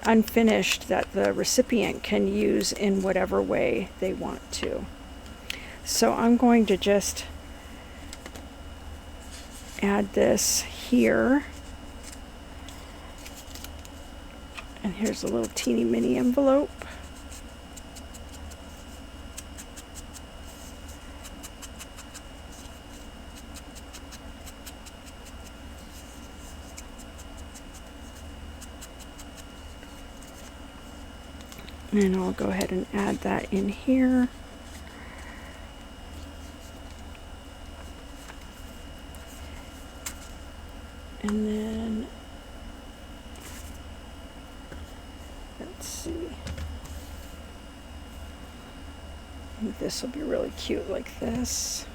unfinished that the recipient can use in whatever way they want to. So I'm going to just add this here. And here's a little teeny mini envelope. And I'll go ahead and add that in here. And then, let's see. I think this will be really cute like this.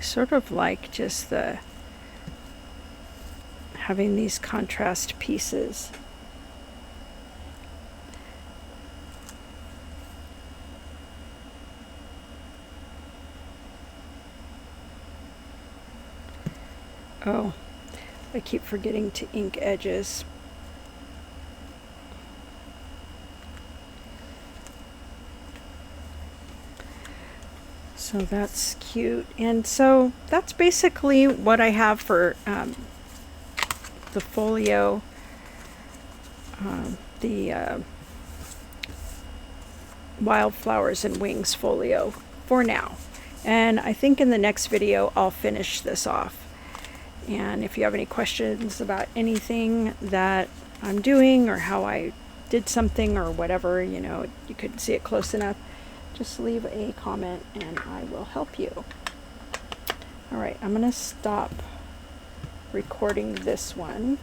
Sort of like just having these contrast pieces. Oh, I keep forgetting to ink edges. So that's cute. And so that's basically what I have for the folio, the Wildflowers and Wings folio for now. And I think in the next video I'll finish this off. And if you have any questions about anything that I'm doing or how I did something or whatever, you know, you couldn't see it close enough, just leave a comment and I will help you. All right, I'm going to stop recording this one.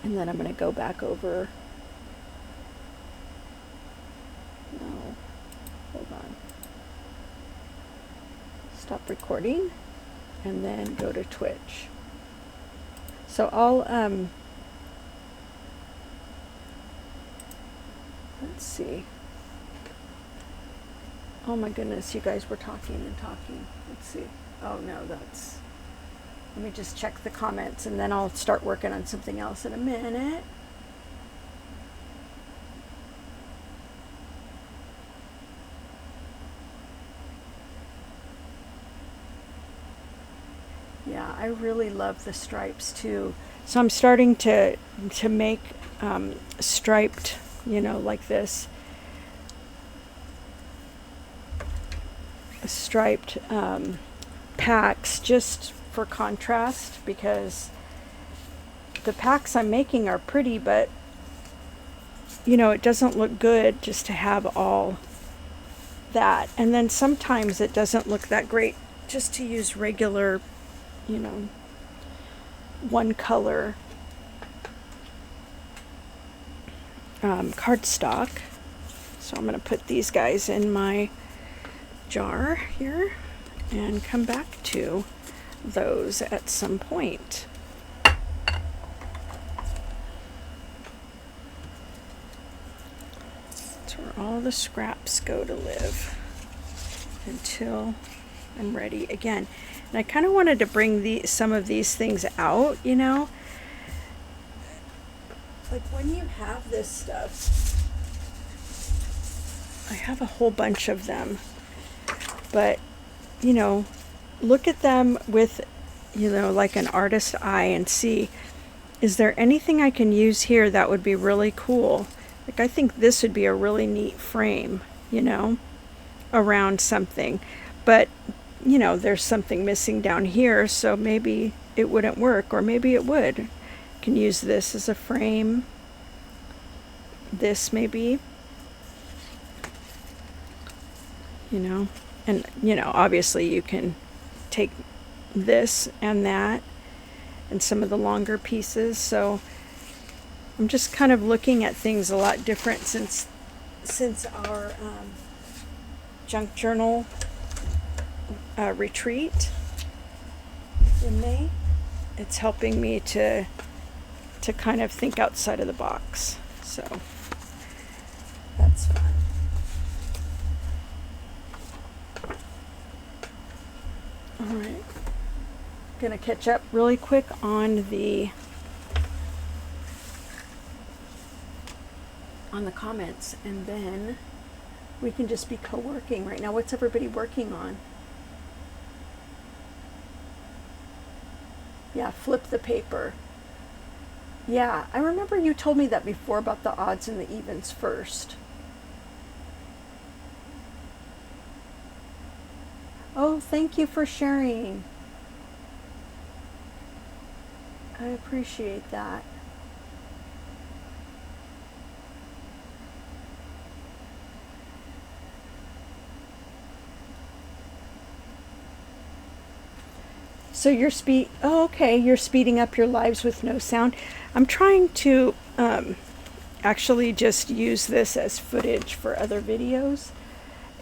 And then I'm going to go back over. No, hold on. Stop recording and then go to Twitch. So I'll, let's see. Oh my goodness, you guys were talking and talking. Let's see. Oh no, that's, let me just check the comments and then I'll start working on something else in a minute. Yeah, I really love the stripes too. So I'm starting to make striped, you know, like this. Striped packs just for contrast, because the packs I'm making are pretty, but you know, it doesn't look good just to have all that. And then sometimes it doesn't look that great just to use regular, you know, one color cardstock. So I'm going to put these guys in my jar here and come back to those at some point. That's where all the scraps go to live until I'm ready again. And I kind of wanted to bring some of these things out, you know, like when you have this stuff, I have a whole bunch of them, but you know, look at them with, you know, like an artist eye and see, is there anything I can use here that would be really cool? Like I think this would be a really neat frame, you know, around something, but you know, there's something missing down here, so maybe it wouldn't work, or maybe it would. You can use this as a frame. This maybe, you know, and you know, obviously you can take this and that and some of the longer pieces. So I'm just kind of looking at things a lot different since our junk journal retreat in May. It's helping me to kind of think outside of the box. So that's fun. All right, gonna catch up really quick on the comments, and then we can just be co-working right now. What's everybody working on? Yeah, flip the paper. Yeah, I remember you told me that before about the odds and the evens first. Oh, thank you for sharing. I appreciate that. So you're okay, you're speeding up your lives with no sound. I'm trying to actually just use this as footage for other videos,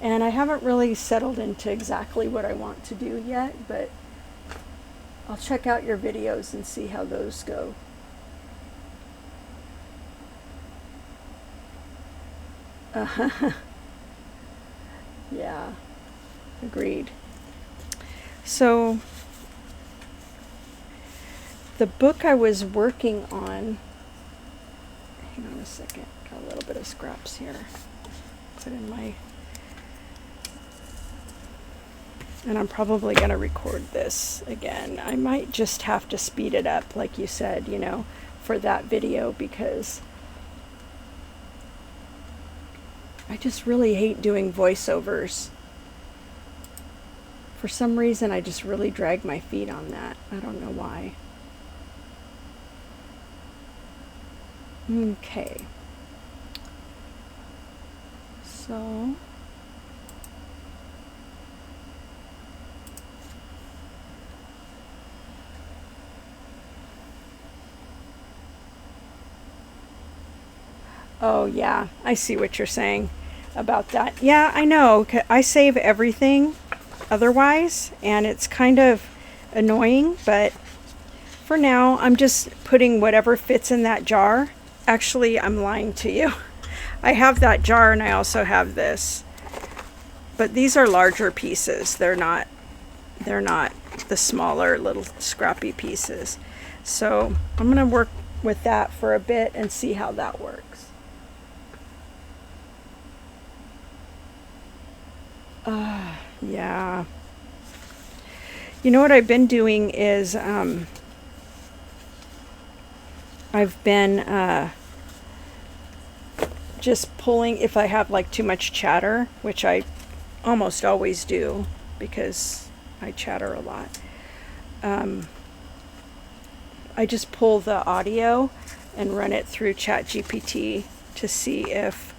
and I haven't really settled into exactly what I want to do yet, but I'll check out your videos and see how those go. Yeah, agreed. So the book I was working on, hang on a second, got a little bit of scraps here. Put in my And I'm probably going to record this again. I might just have to speed it up, like you said, you know, for that video, because I just really hate doing voiceovers. For some reason, I just really drag my feet on that. I don't know why. Okay. So oh yeah, I see what you're saying about that. Yeah, I know. I save everything otherwise, and it's kind of annoying, but for now I'm just putting whatever fits in that jar. Actually, I'm lying to you. I have that jar and I also have this, but these are larger pieces. They're not the smaller little scrappy pieces. So I'm gonna work with that for a bit and see how that works. Yeah. You know what I've been doing is I've been just pulling, if I have like too much chatter, which I almost always do because I chatter a lot. I just pull the audio and run it through ChatGPT to see if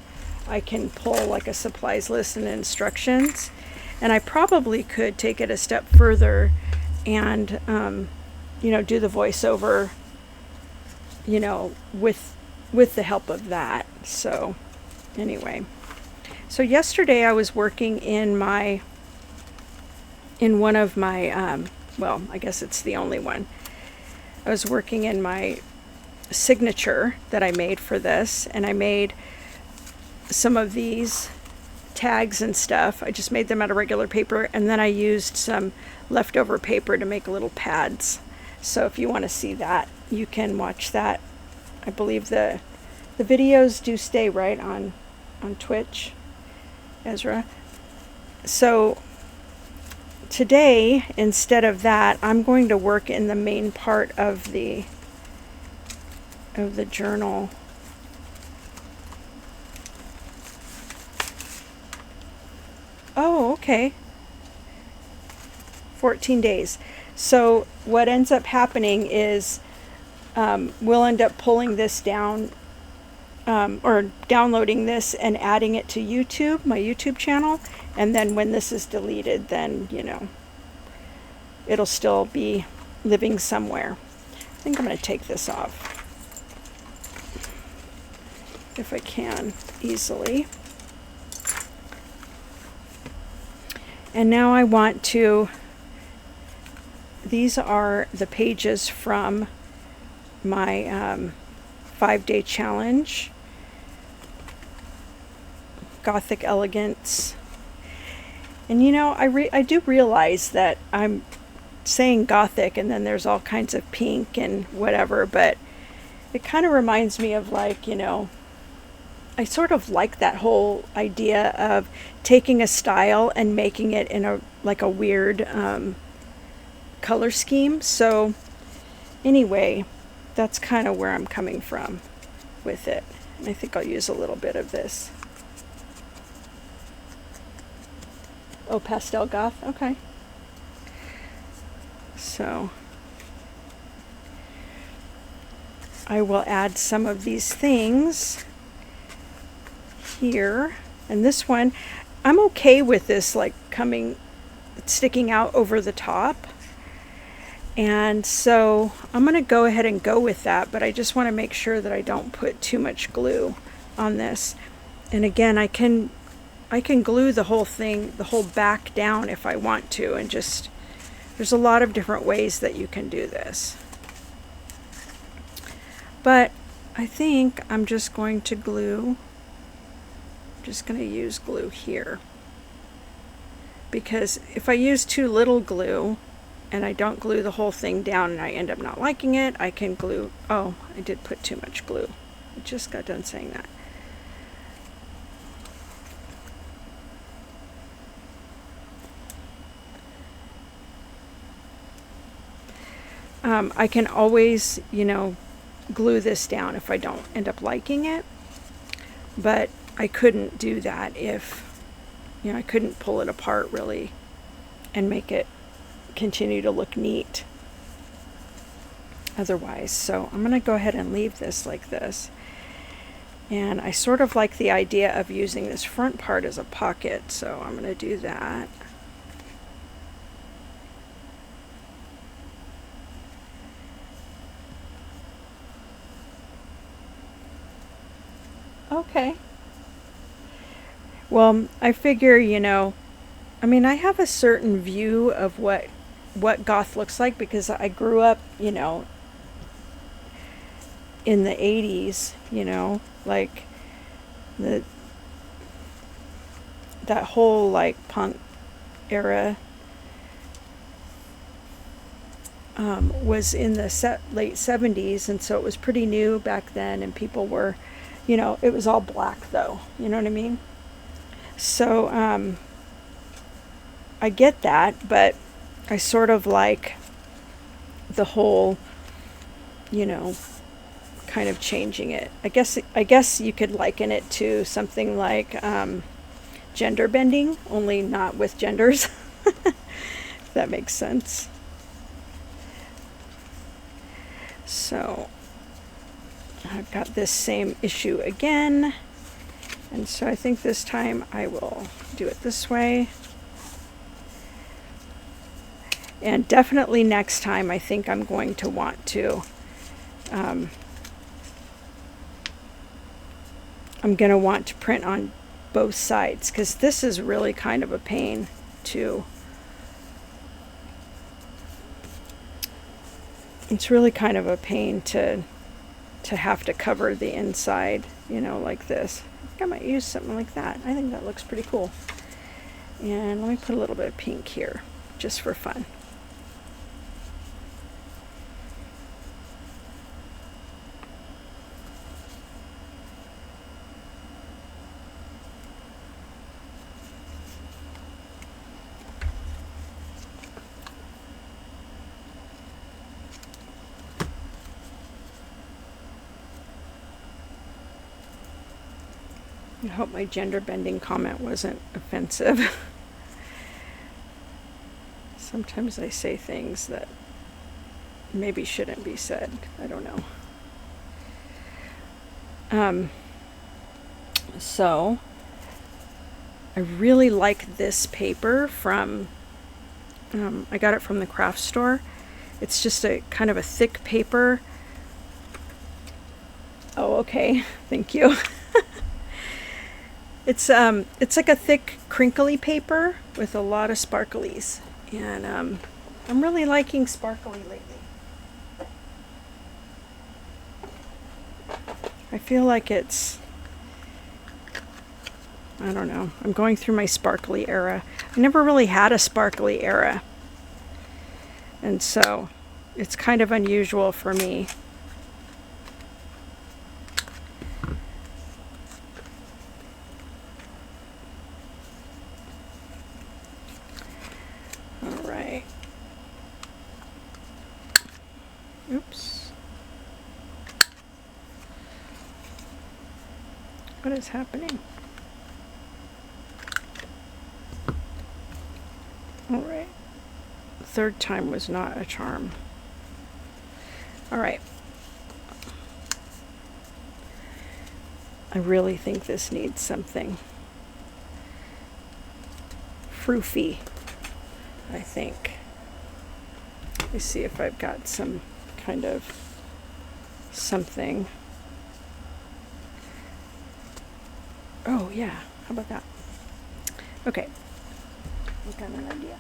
I can pull like a supplies list and instructions. And I probably could take it a step further and, you know, do the voiceover, you know, with the help of that. So anyway, so yesterday I was working in one of my, well, I guess it's the only one. I was working in my signature that I made for this, and I made some of these tags and stuff. I just made them out of regular paper, and then I used some leftover paper to make little pads. So if you want to see that, you can watch that. I believe the videos do stay right on Twitch, Ezra. So today, instead of that, I'm going to work in the main part of the journal. Oh, okay. 14 days. So what ends up happening is we'll end up pulling this down or downloading this and adding it to YouTube, my YouTube channel. And then when this is deleted, then, you know, it'll still be living somewhere. I think I'm going to take this off if I can easily. And now I want to, these are the pages from my 5-day challenge, Gothic Elegance. And you know, I do realize that I'm saying Gothic and then there's all kinds of pink and whatever, but it kind of reminds me of, like, you know, I sort of like that whole idea of taking a style and making it in a weird color scheme. So anyway, that's kind of where I'm coming from with it. And I think I'll use a little bit of this. Oh, pastel goth. Okay. So I will add some of these things here. And this one, I'm okay with this like sticking out over the top. And so I'm going to go ahead and go with that, but I just want to make sure that I don't put too much glue on this. And again, I can glue the whole thing, the whole back down if I want to, and just, there's a lot of different ways that you can do this. But I think I'm just going to glue, I'm just going to use glue here. Because if I use too little glue, and I don't glue the whole thing down and I end up not liking it, I can glue, oh, I did put too much glue. I just got done saying that. I can always, you know, glue this down if I don't end up liking it. But I couldn't do that if, you know, I couldn't pull it apart really and make it continue to look neat otherwise. So I'm going to go ahead and leave this like this. And I sort of like the idea of using this front part as a pocket, so I'm going to do that. Okay. Well, I figure, you know, I mean, I have a certain view of what goth looks like because I grew up, you know, in the 80s, you know, like that whole like punk era was in the late 70s, and so it was pretty new back then, and people were, you know, it was all black though, you know what I mean? So I get that, but I sort of like the whole, you know, kind of changing it. I guess you could liken it to something like gender bending, only not with genders. If that makes sense. So I've got this same issue again, and so I think this time I will do it this way. And definitely next time I think I'm going to want to I'm going to want to print on both sides, because this is really kind of a pain to, it's really kind of a pain to have to cover the inside, you know, like this. I think I might use something like that. I think that looks pretty cool. And let me put a little bit of pink here, just for fun. I hope my gender bending comment wasn't offensive. Sometimes I say things that maybe shouldn't be said. I don't know. So I really like this paper from, I got it from the craft store. It's just a kind of a thick paper. Oh, okay. Thank you. It's like a thick crinkly paper with a lot of sparklies, and I'm really liking sparkly lately. I feel like it's, I don't know, I'm going through my sparkly era. I never really had a sparkly era, and so it's kind of unusual for me. Oops. What is happening? All right. Third time was not a charm. All right. I really think this needs something froofy, I think. Let me see if I've got some kind of something. Oh yeah, how about that? Okay, I've got an idea.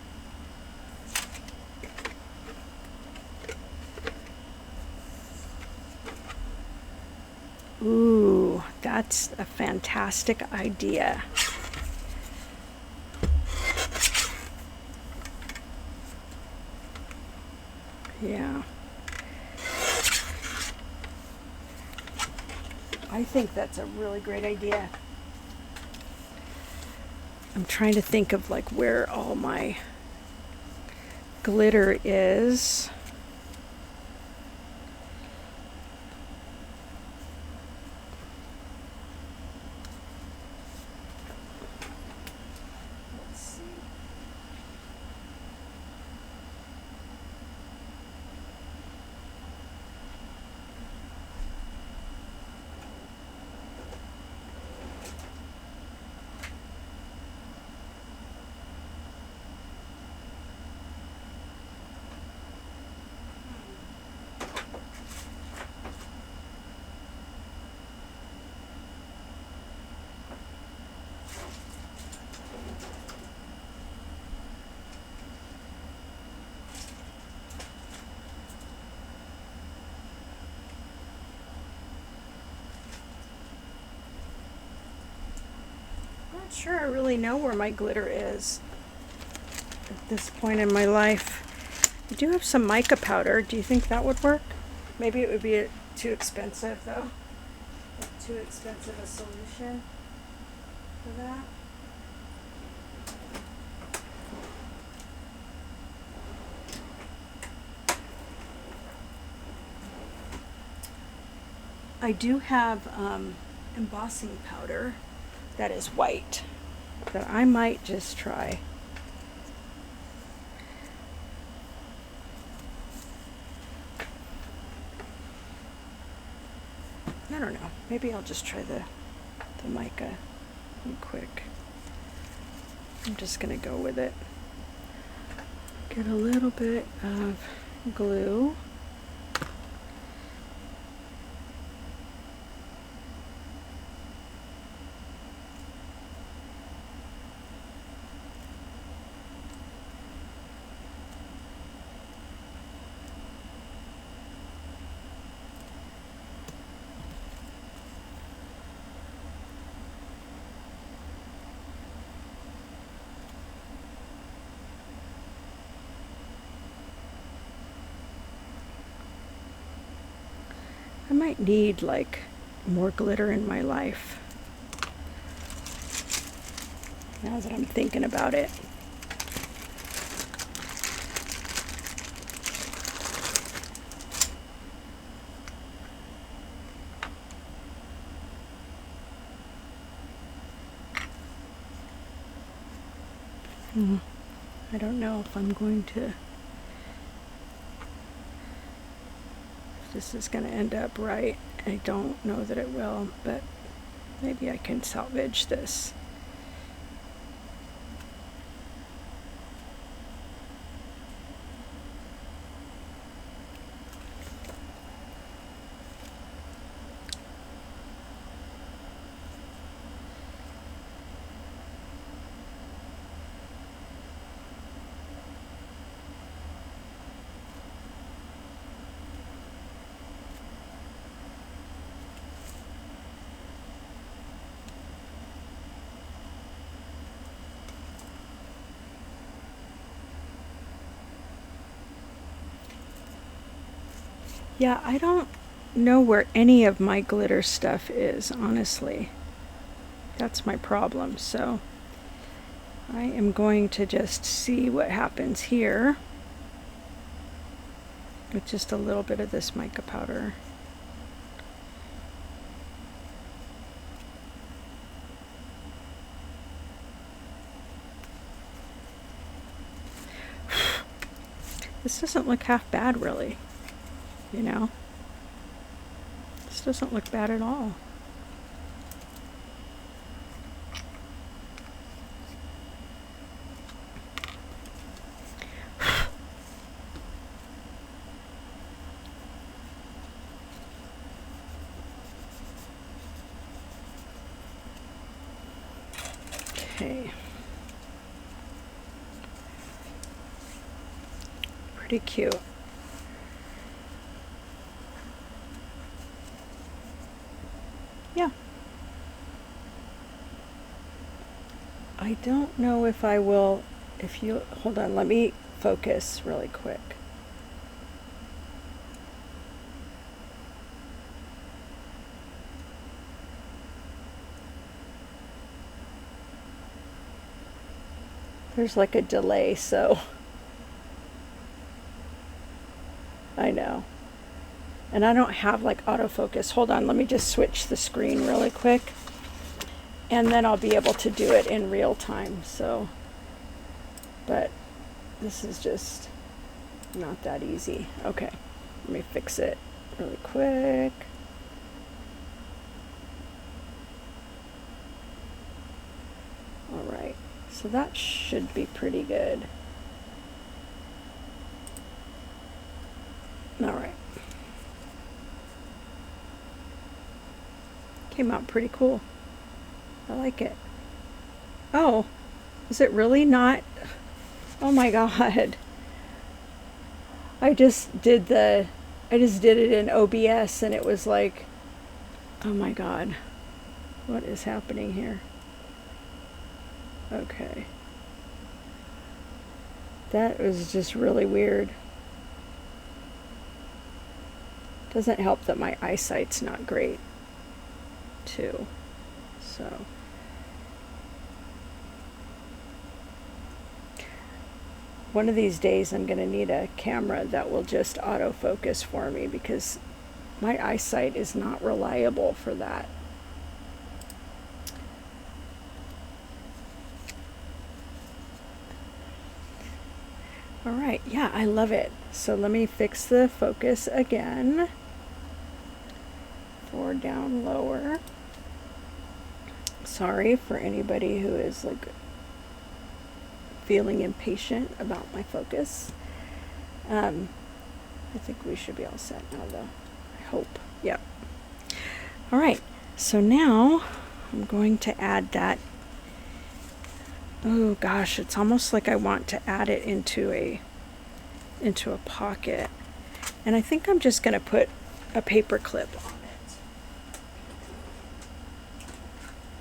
Ooh, that's a fantastic idea. Yeah. I think that's a really great idea. I'm trying to think of like where all my glitter is. not sure I really know where my glitter is at this point in my life. I do have some mica powder. Do you think that would work? Maybe it would be too expensive though. Too expensive a solution for that. I do have embossing powder that is white that I might just try. I don't know. Maybe I'll just try the mica real quick. I'm just going to go with it. Get a little bit of glue. I might need like more glitter in my life now that I'm thinking about it. I don't know if I'm going to, this is going to end up right. I don't know that it will, but maybe I can salvage this. Yeah, I don't know where any of my glitter stuff is, honestly. That's my problem. So I am going to just see what happens here with just a little bit of this mica powder. This doesn't look half bad, really. You know, this doesn't look bad at all. Okay. Pretty cute. Yeah. I don't know if I will, if you, hold on, let me focus really quick. There's like a delay, so I know. And I don't have like autofocus. Hold on, let me just switch the screen really quick. And then I'll be able to do it in real time. So, but this is just not that easy. Okay, let me fix it really quick. All right, so that should be pretty good. All right. Came out pretty cool. I like it. Oh, is it really not? Oh my God. I just did it in OBS and it was like, oh my God, what is happening here? Okay. That was just really weird. Doesn't help that my eyesight's not great, too. So. One of these days I'm going to need a camera that will just autofocus for me because my eyesight is not reliable for that. All right, yeah, I love it. So let me fix the focus again. 4 down lower. Sorry for anybody who is like feeling impatient about my focus. I think we should be all set now though. I hope. Yep. All right, so now I'm going to add that. Oh gosh, it's almost like I want to add it into a pocket. And I think I'm just going to put a paper clip on it.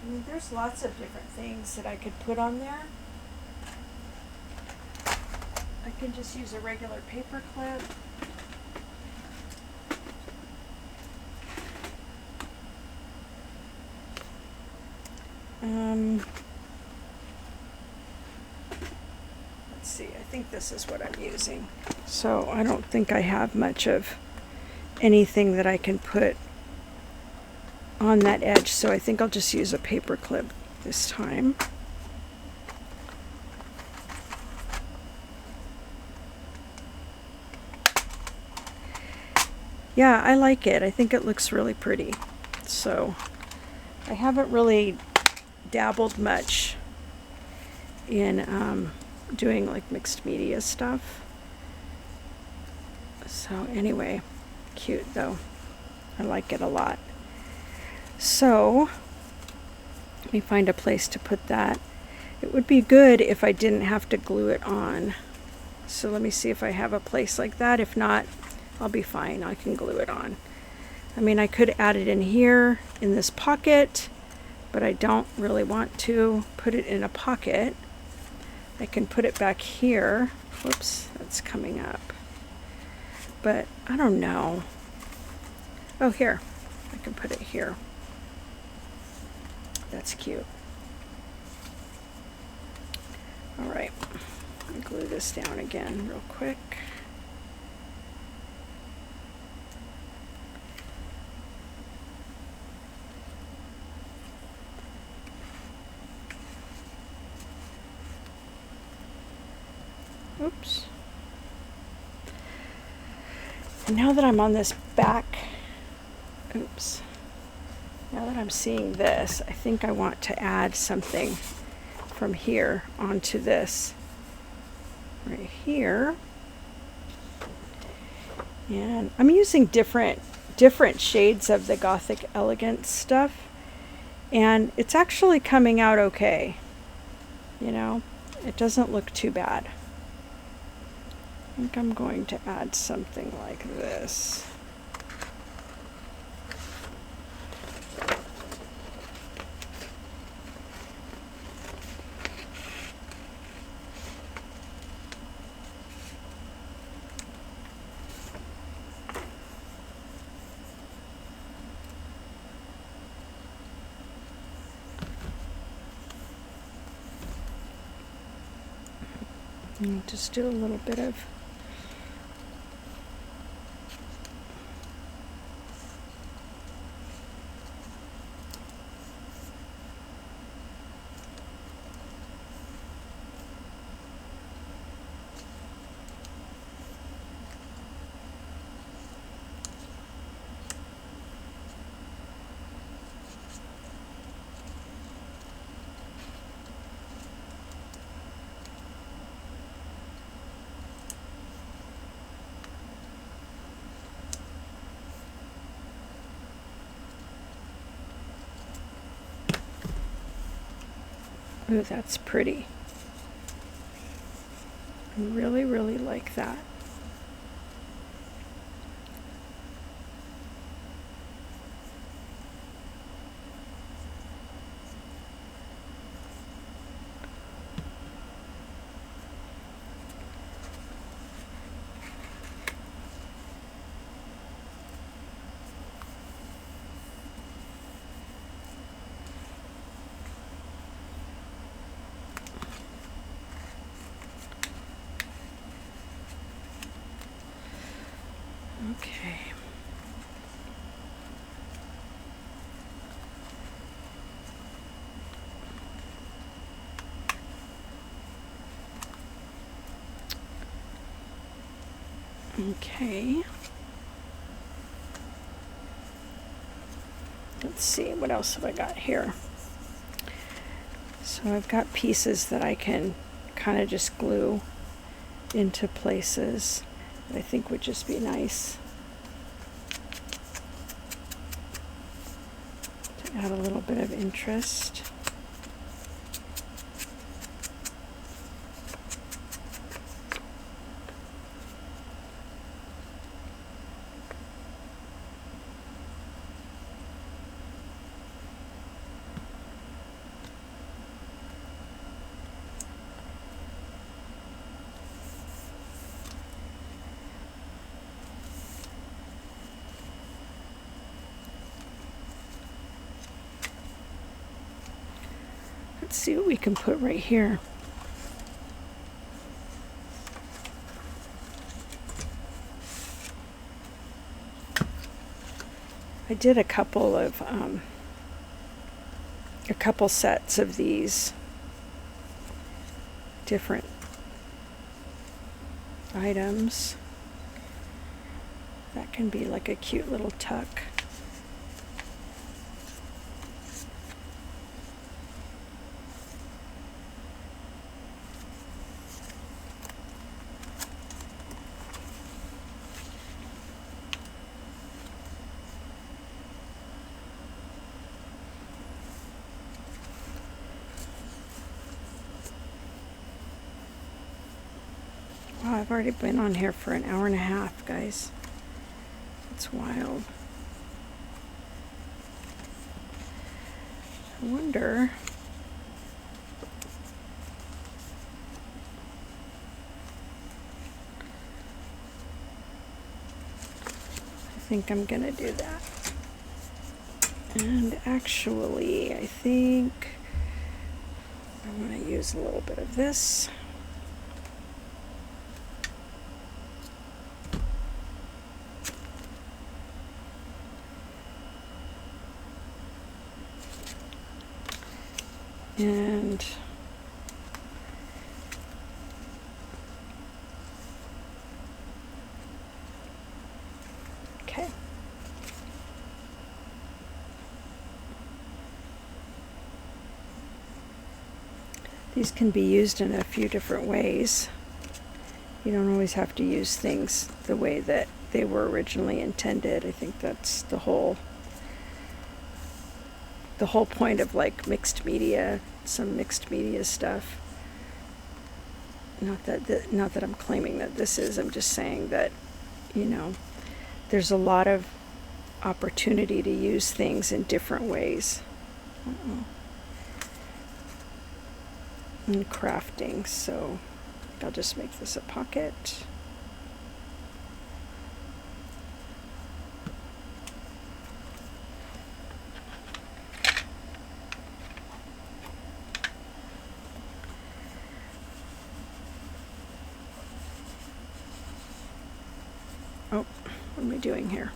I mean, there's lots of different things that I could put on there. I can just use a regular paper clip. Let's see, I think this is what I'm using. So I don't think I have much of anything that I can put on that edge, so I think I'll just use a paper clip this time. Yeah, I like it. I think it looks really pretty. So I haven't really dabbled much in doing like mixed media stuff. So anyway, cute though. I like it a lot. So let me find a place to put that. It would be good if I didn't have to glue it on. So let me see if I have a place like that. If not, I'll be fine. I can glue it on. I mean, I could add it in here in this pocket, but I don't really want to put it in a pocket. I can put it back here. Whoops, that's coming up. But I don't know. Oh, here. I can put it here. That's cute. All right. Let me glue this down again real quick. Oops. And now that I'm on this back, oops. Now that I'm seeing this, I think I want to add something from here onto this right here. And I'm using different shades of the Gothic Elegance stuff, and it's actually coming out okay. You know, it doesn't look too bad. I think I'm going to add something like this. And just do a little bit of ooh, that's pretty. I really, really like that. Okay. Let's see, what else have I got here? So I've got pieces that I can kind of just glue into places that I think would just be nice to add a little bit of interest. Let's see what we can put right here. I did a couple sets of these different items. That can be like a cute little tuck. Wow, I've already been on here for an hour and a half, guys. It's wild. I wonder. I think I'm gonna do that. And actually, I think I'm gonna use a little bit of this. And okay. These can be used in a few different ways. You don't always have to use things the way that they were originally intended. I think that's the whole point of like mixed media, some mixed media stuff. Not that I'm claiming that this is, I'm just saying that, you know, there's a lot of opportunity to use things in different ways. In crafting, so I'll just make this a pocket. Oh, what am I doing here?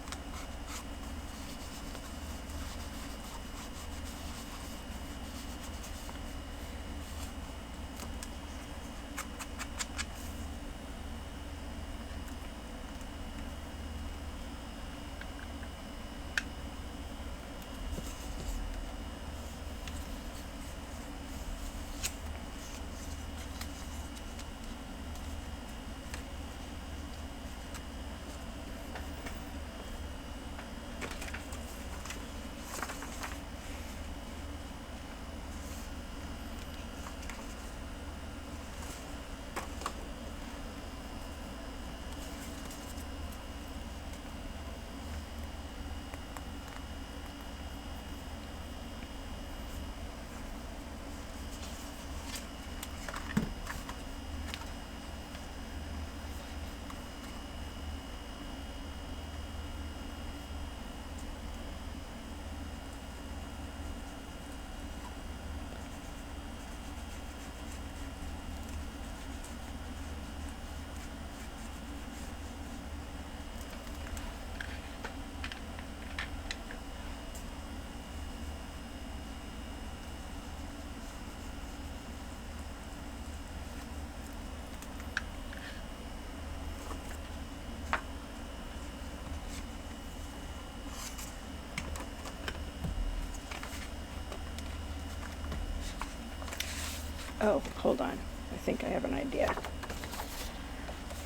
Oh, hold on. I think I have an idea.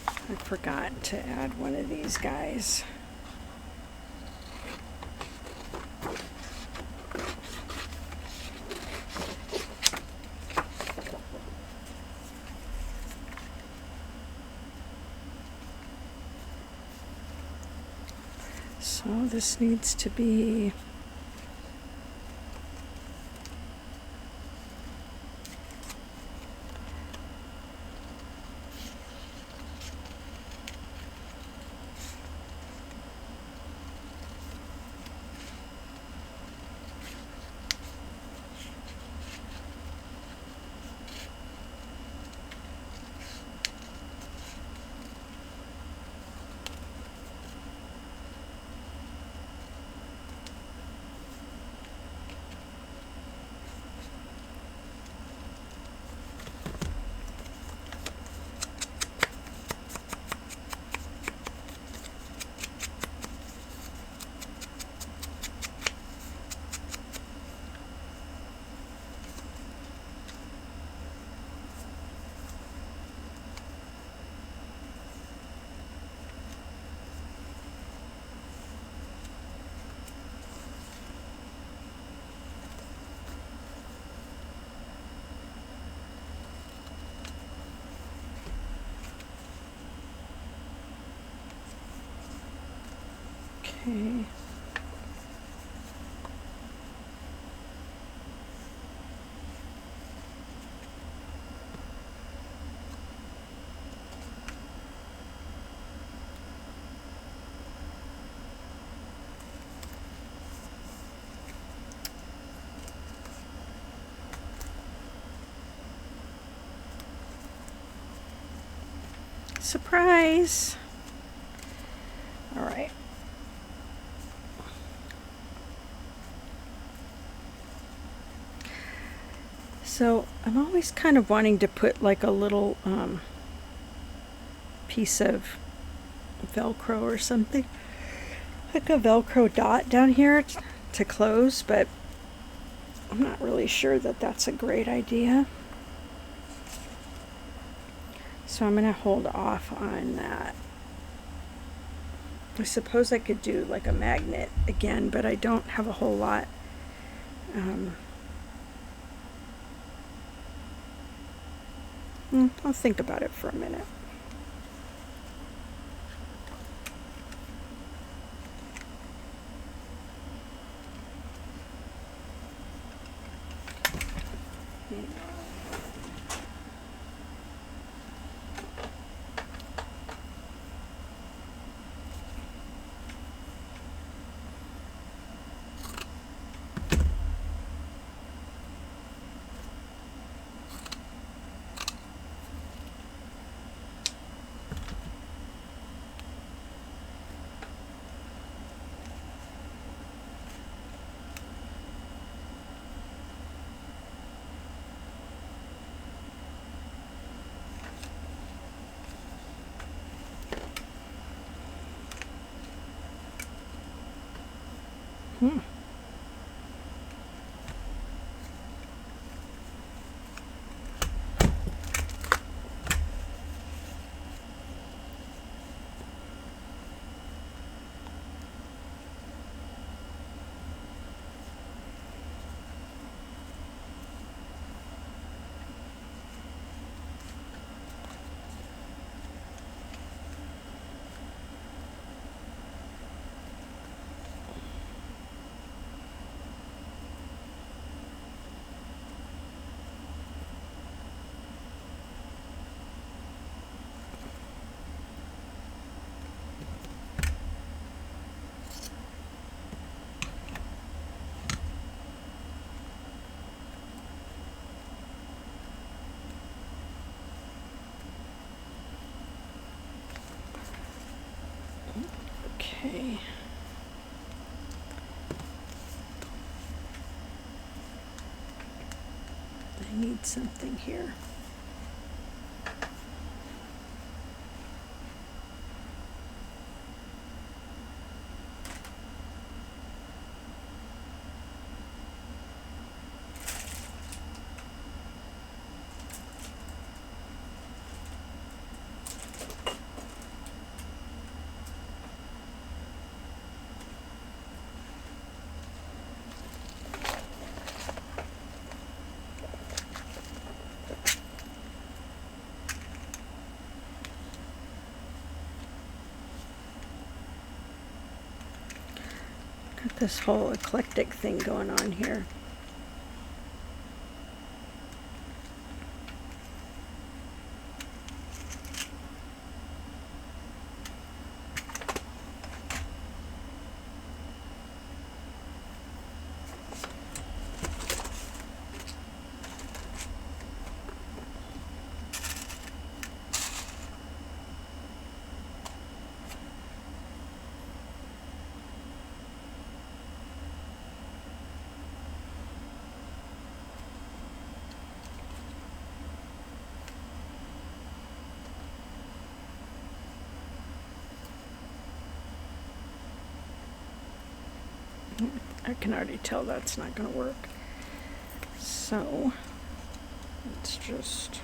I forgot to add one of these guys. So this needs to be okay. Surprise! All right. So I'm always kind of wanting to put like a little piece of Velcro or something, like a Velcro dot down here to close, but I'm not really sure that that's a great idea. So I'm going to hold off on that. I suppose I could do like a magnet again, but I don't have a whole lot. I'll think about it for a minute. Okay. I need something here. this whole eclectic thing going on here. I can already tell that's not going to work. So let's just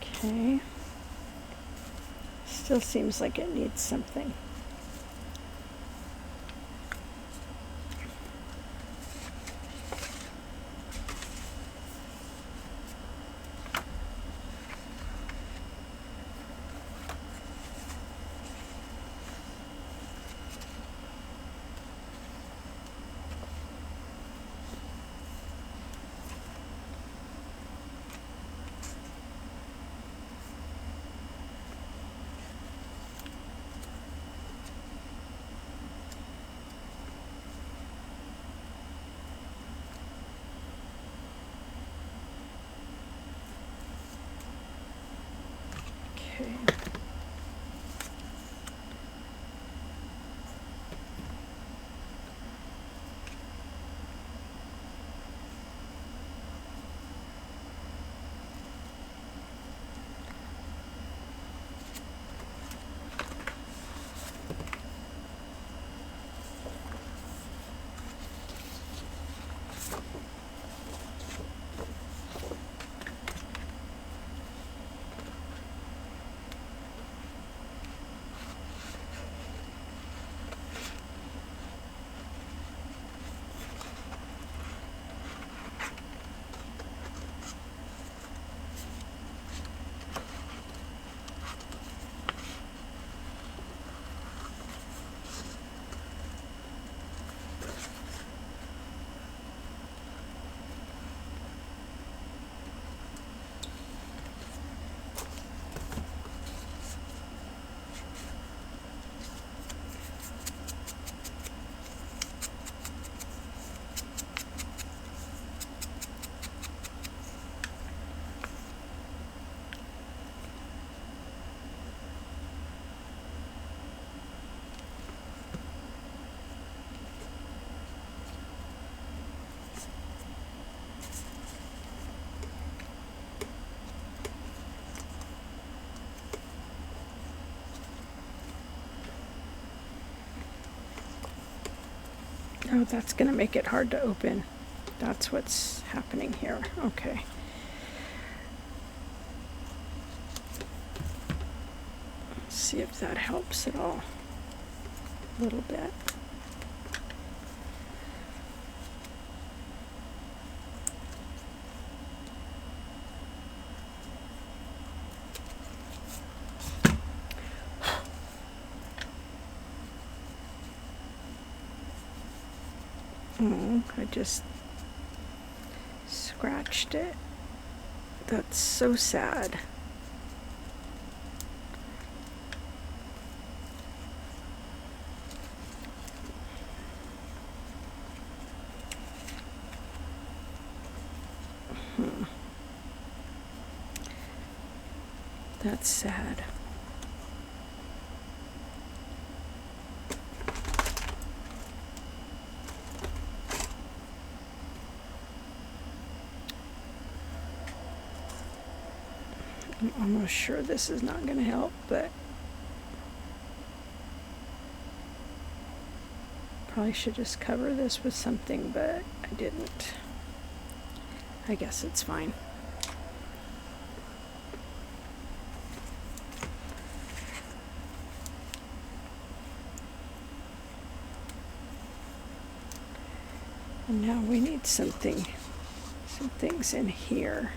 okay. Still seems like it needs something. Okay. Oh, that's going to make it hard to open. That's what's happening here. Okay. Let's see if that helps at all. A little bit. Oh, I just scratched it. That's so sad. That's sad. I'm almost sure this is not going to help, but probably should just cover this with something, but I didn't. I guess it's fine. And now we need some things in here.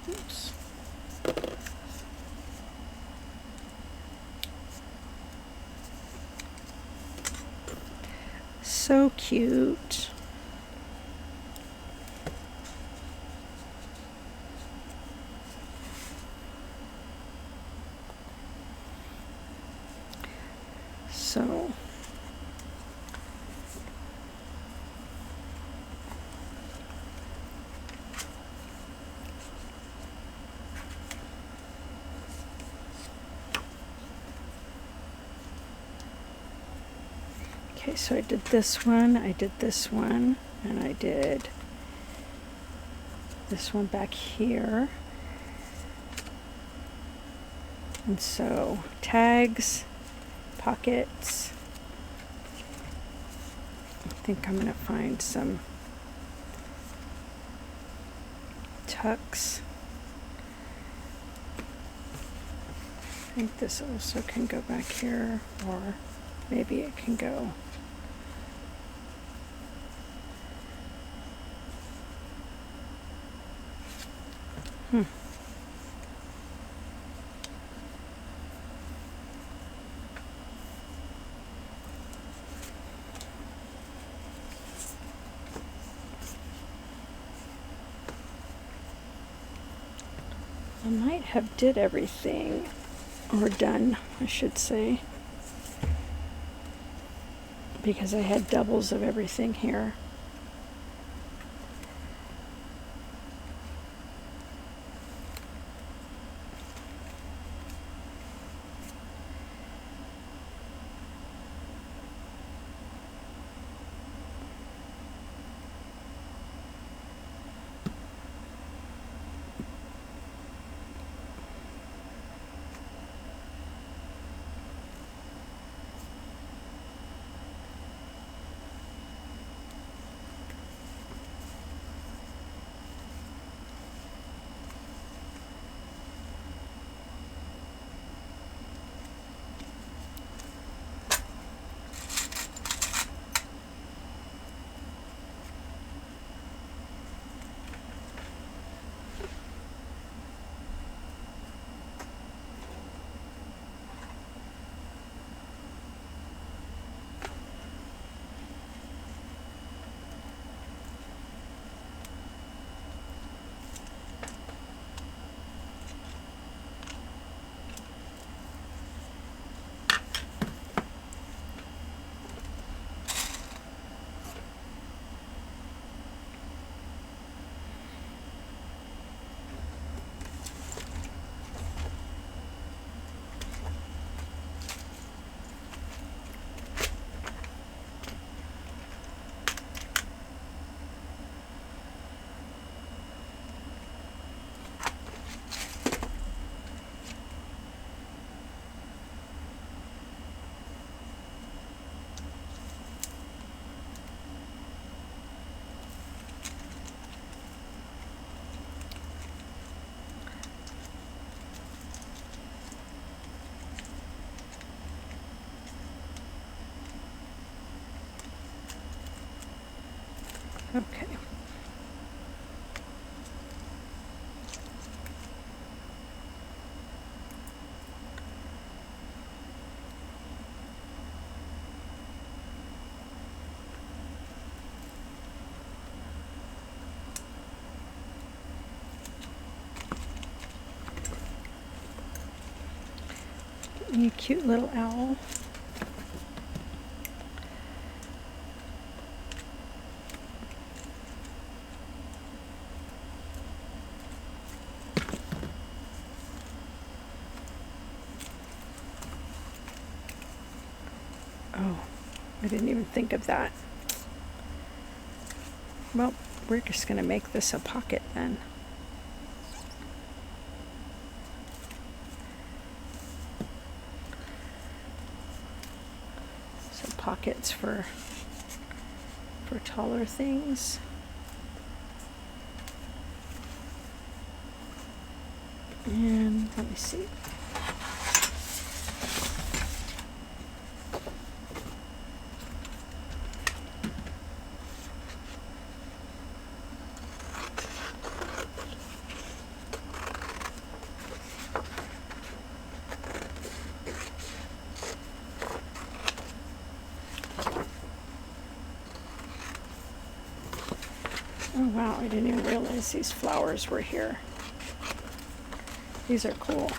Oops. So cute. So okay, so I did this one, and I did this one back here. And so tags, pockets. I think I'm going to find some tucks. I think this also can go back here, or maybe it can go. I might have did everything, or done, I should say, because I had doubles of everything here. Okay. Get me a cute little owl. Oh, I didn't even think of that. Well, we're just going to make this a pocket then. So pockets for taller things. And let me see. Oh wow, I didn't even realize these flowers were here. These are cool.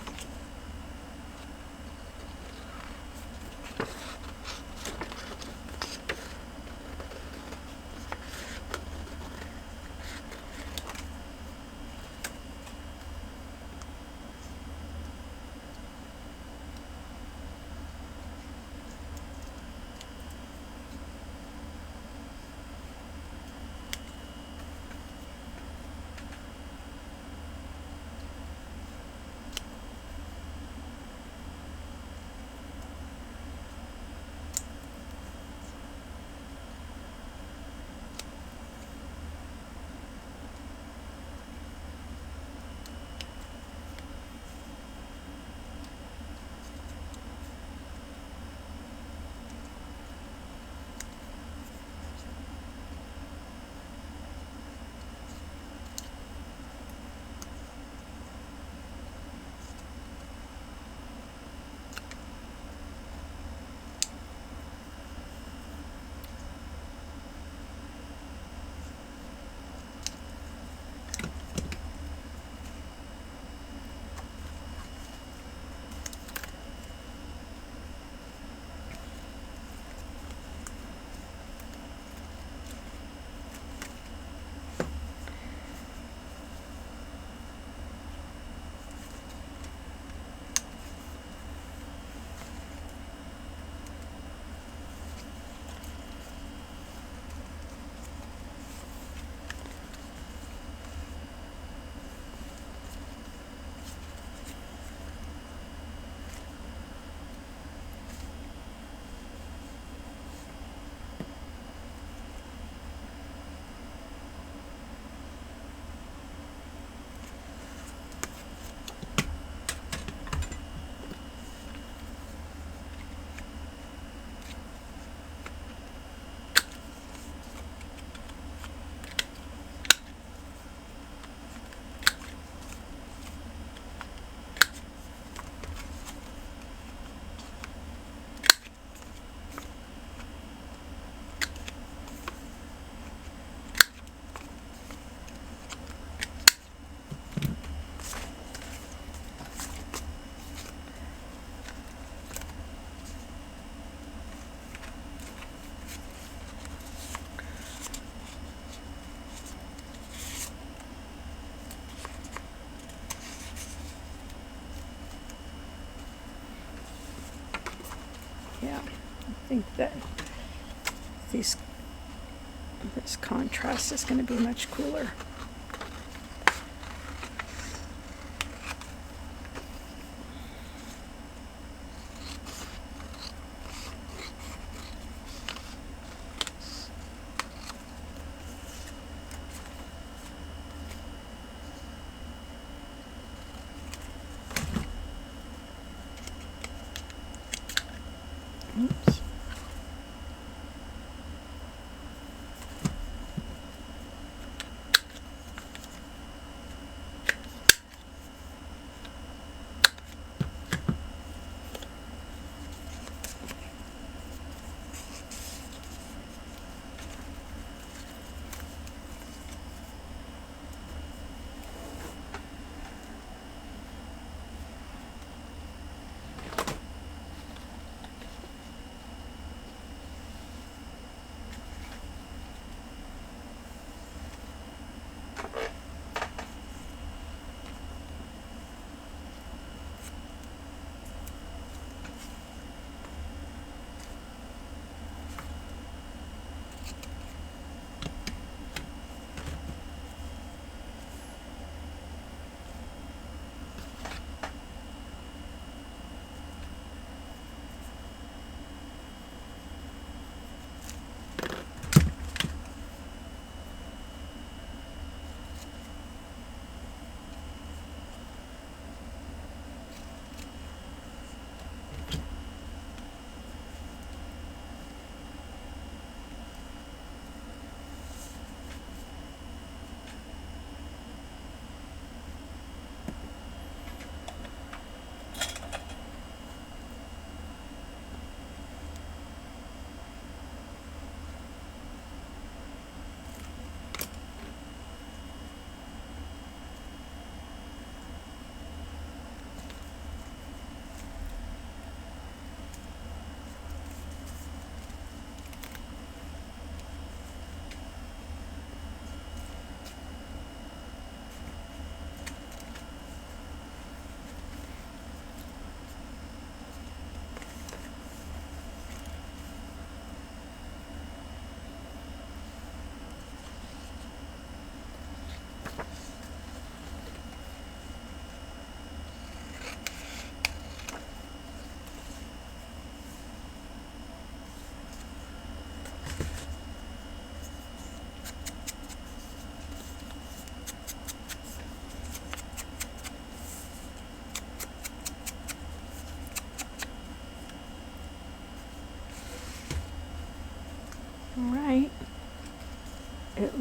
Yeah, I think that this contrast is going to be much cooler. Oops.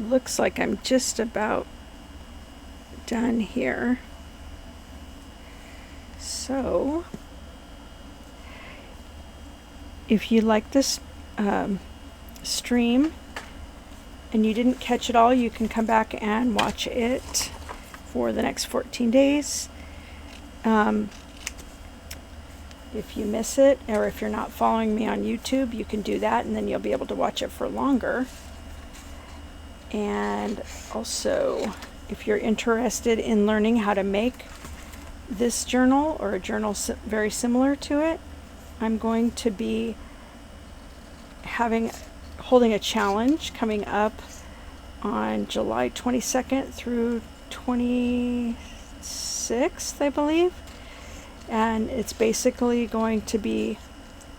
looks like I'm just about done here. So if you like this stream and you didn't catch it all, you can come back and watch it for the next 14 days. If you miss it, or if you're not following me on YouTube, you can do that, and then you'll be able to watch it for longer. And also, if you're interested in learning how to make this journal or a journal very similar to it, I'm going to be holding a challenge coming up on July 22nd through 26th, I believe. And it's basically going to be,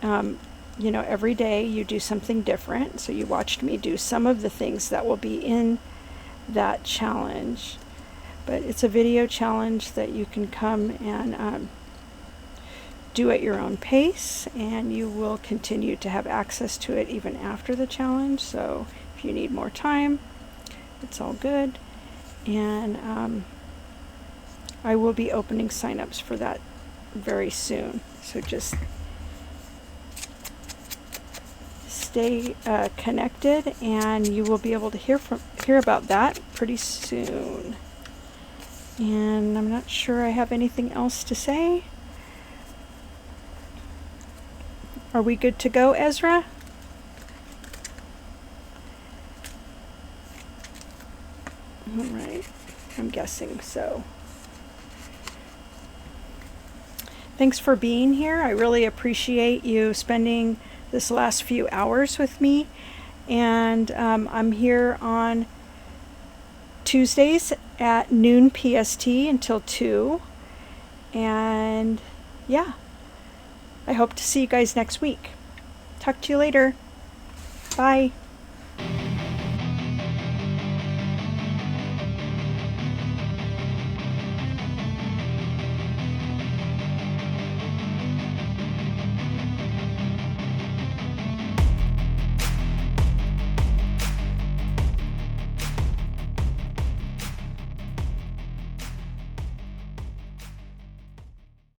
you know, every day you do something different. So you watched me do some of the things that will be in that challenge. But it's a video challenge that you can come and do at your own pace, and you will continue to have access to it even after the challenge. So if you need more time, it's all good. And I will be opening signups for that very soon. So just stay connected, and you will be able to hear about that pretty soon. And I'm not sure I have anything else to say. Are we good to go, Ezra? All right, I'm guessing so. Thanks for being here. I really appreciate you spending this last few hours with me. And I'm here on Tuesdays at noon PST until 2. And yeah, I hope to see you guys next week. Talk to you later. Bye.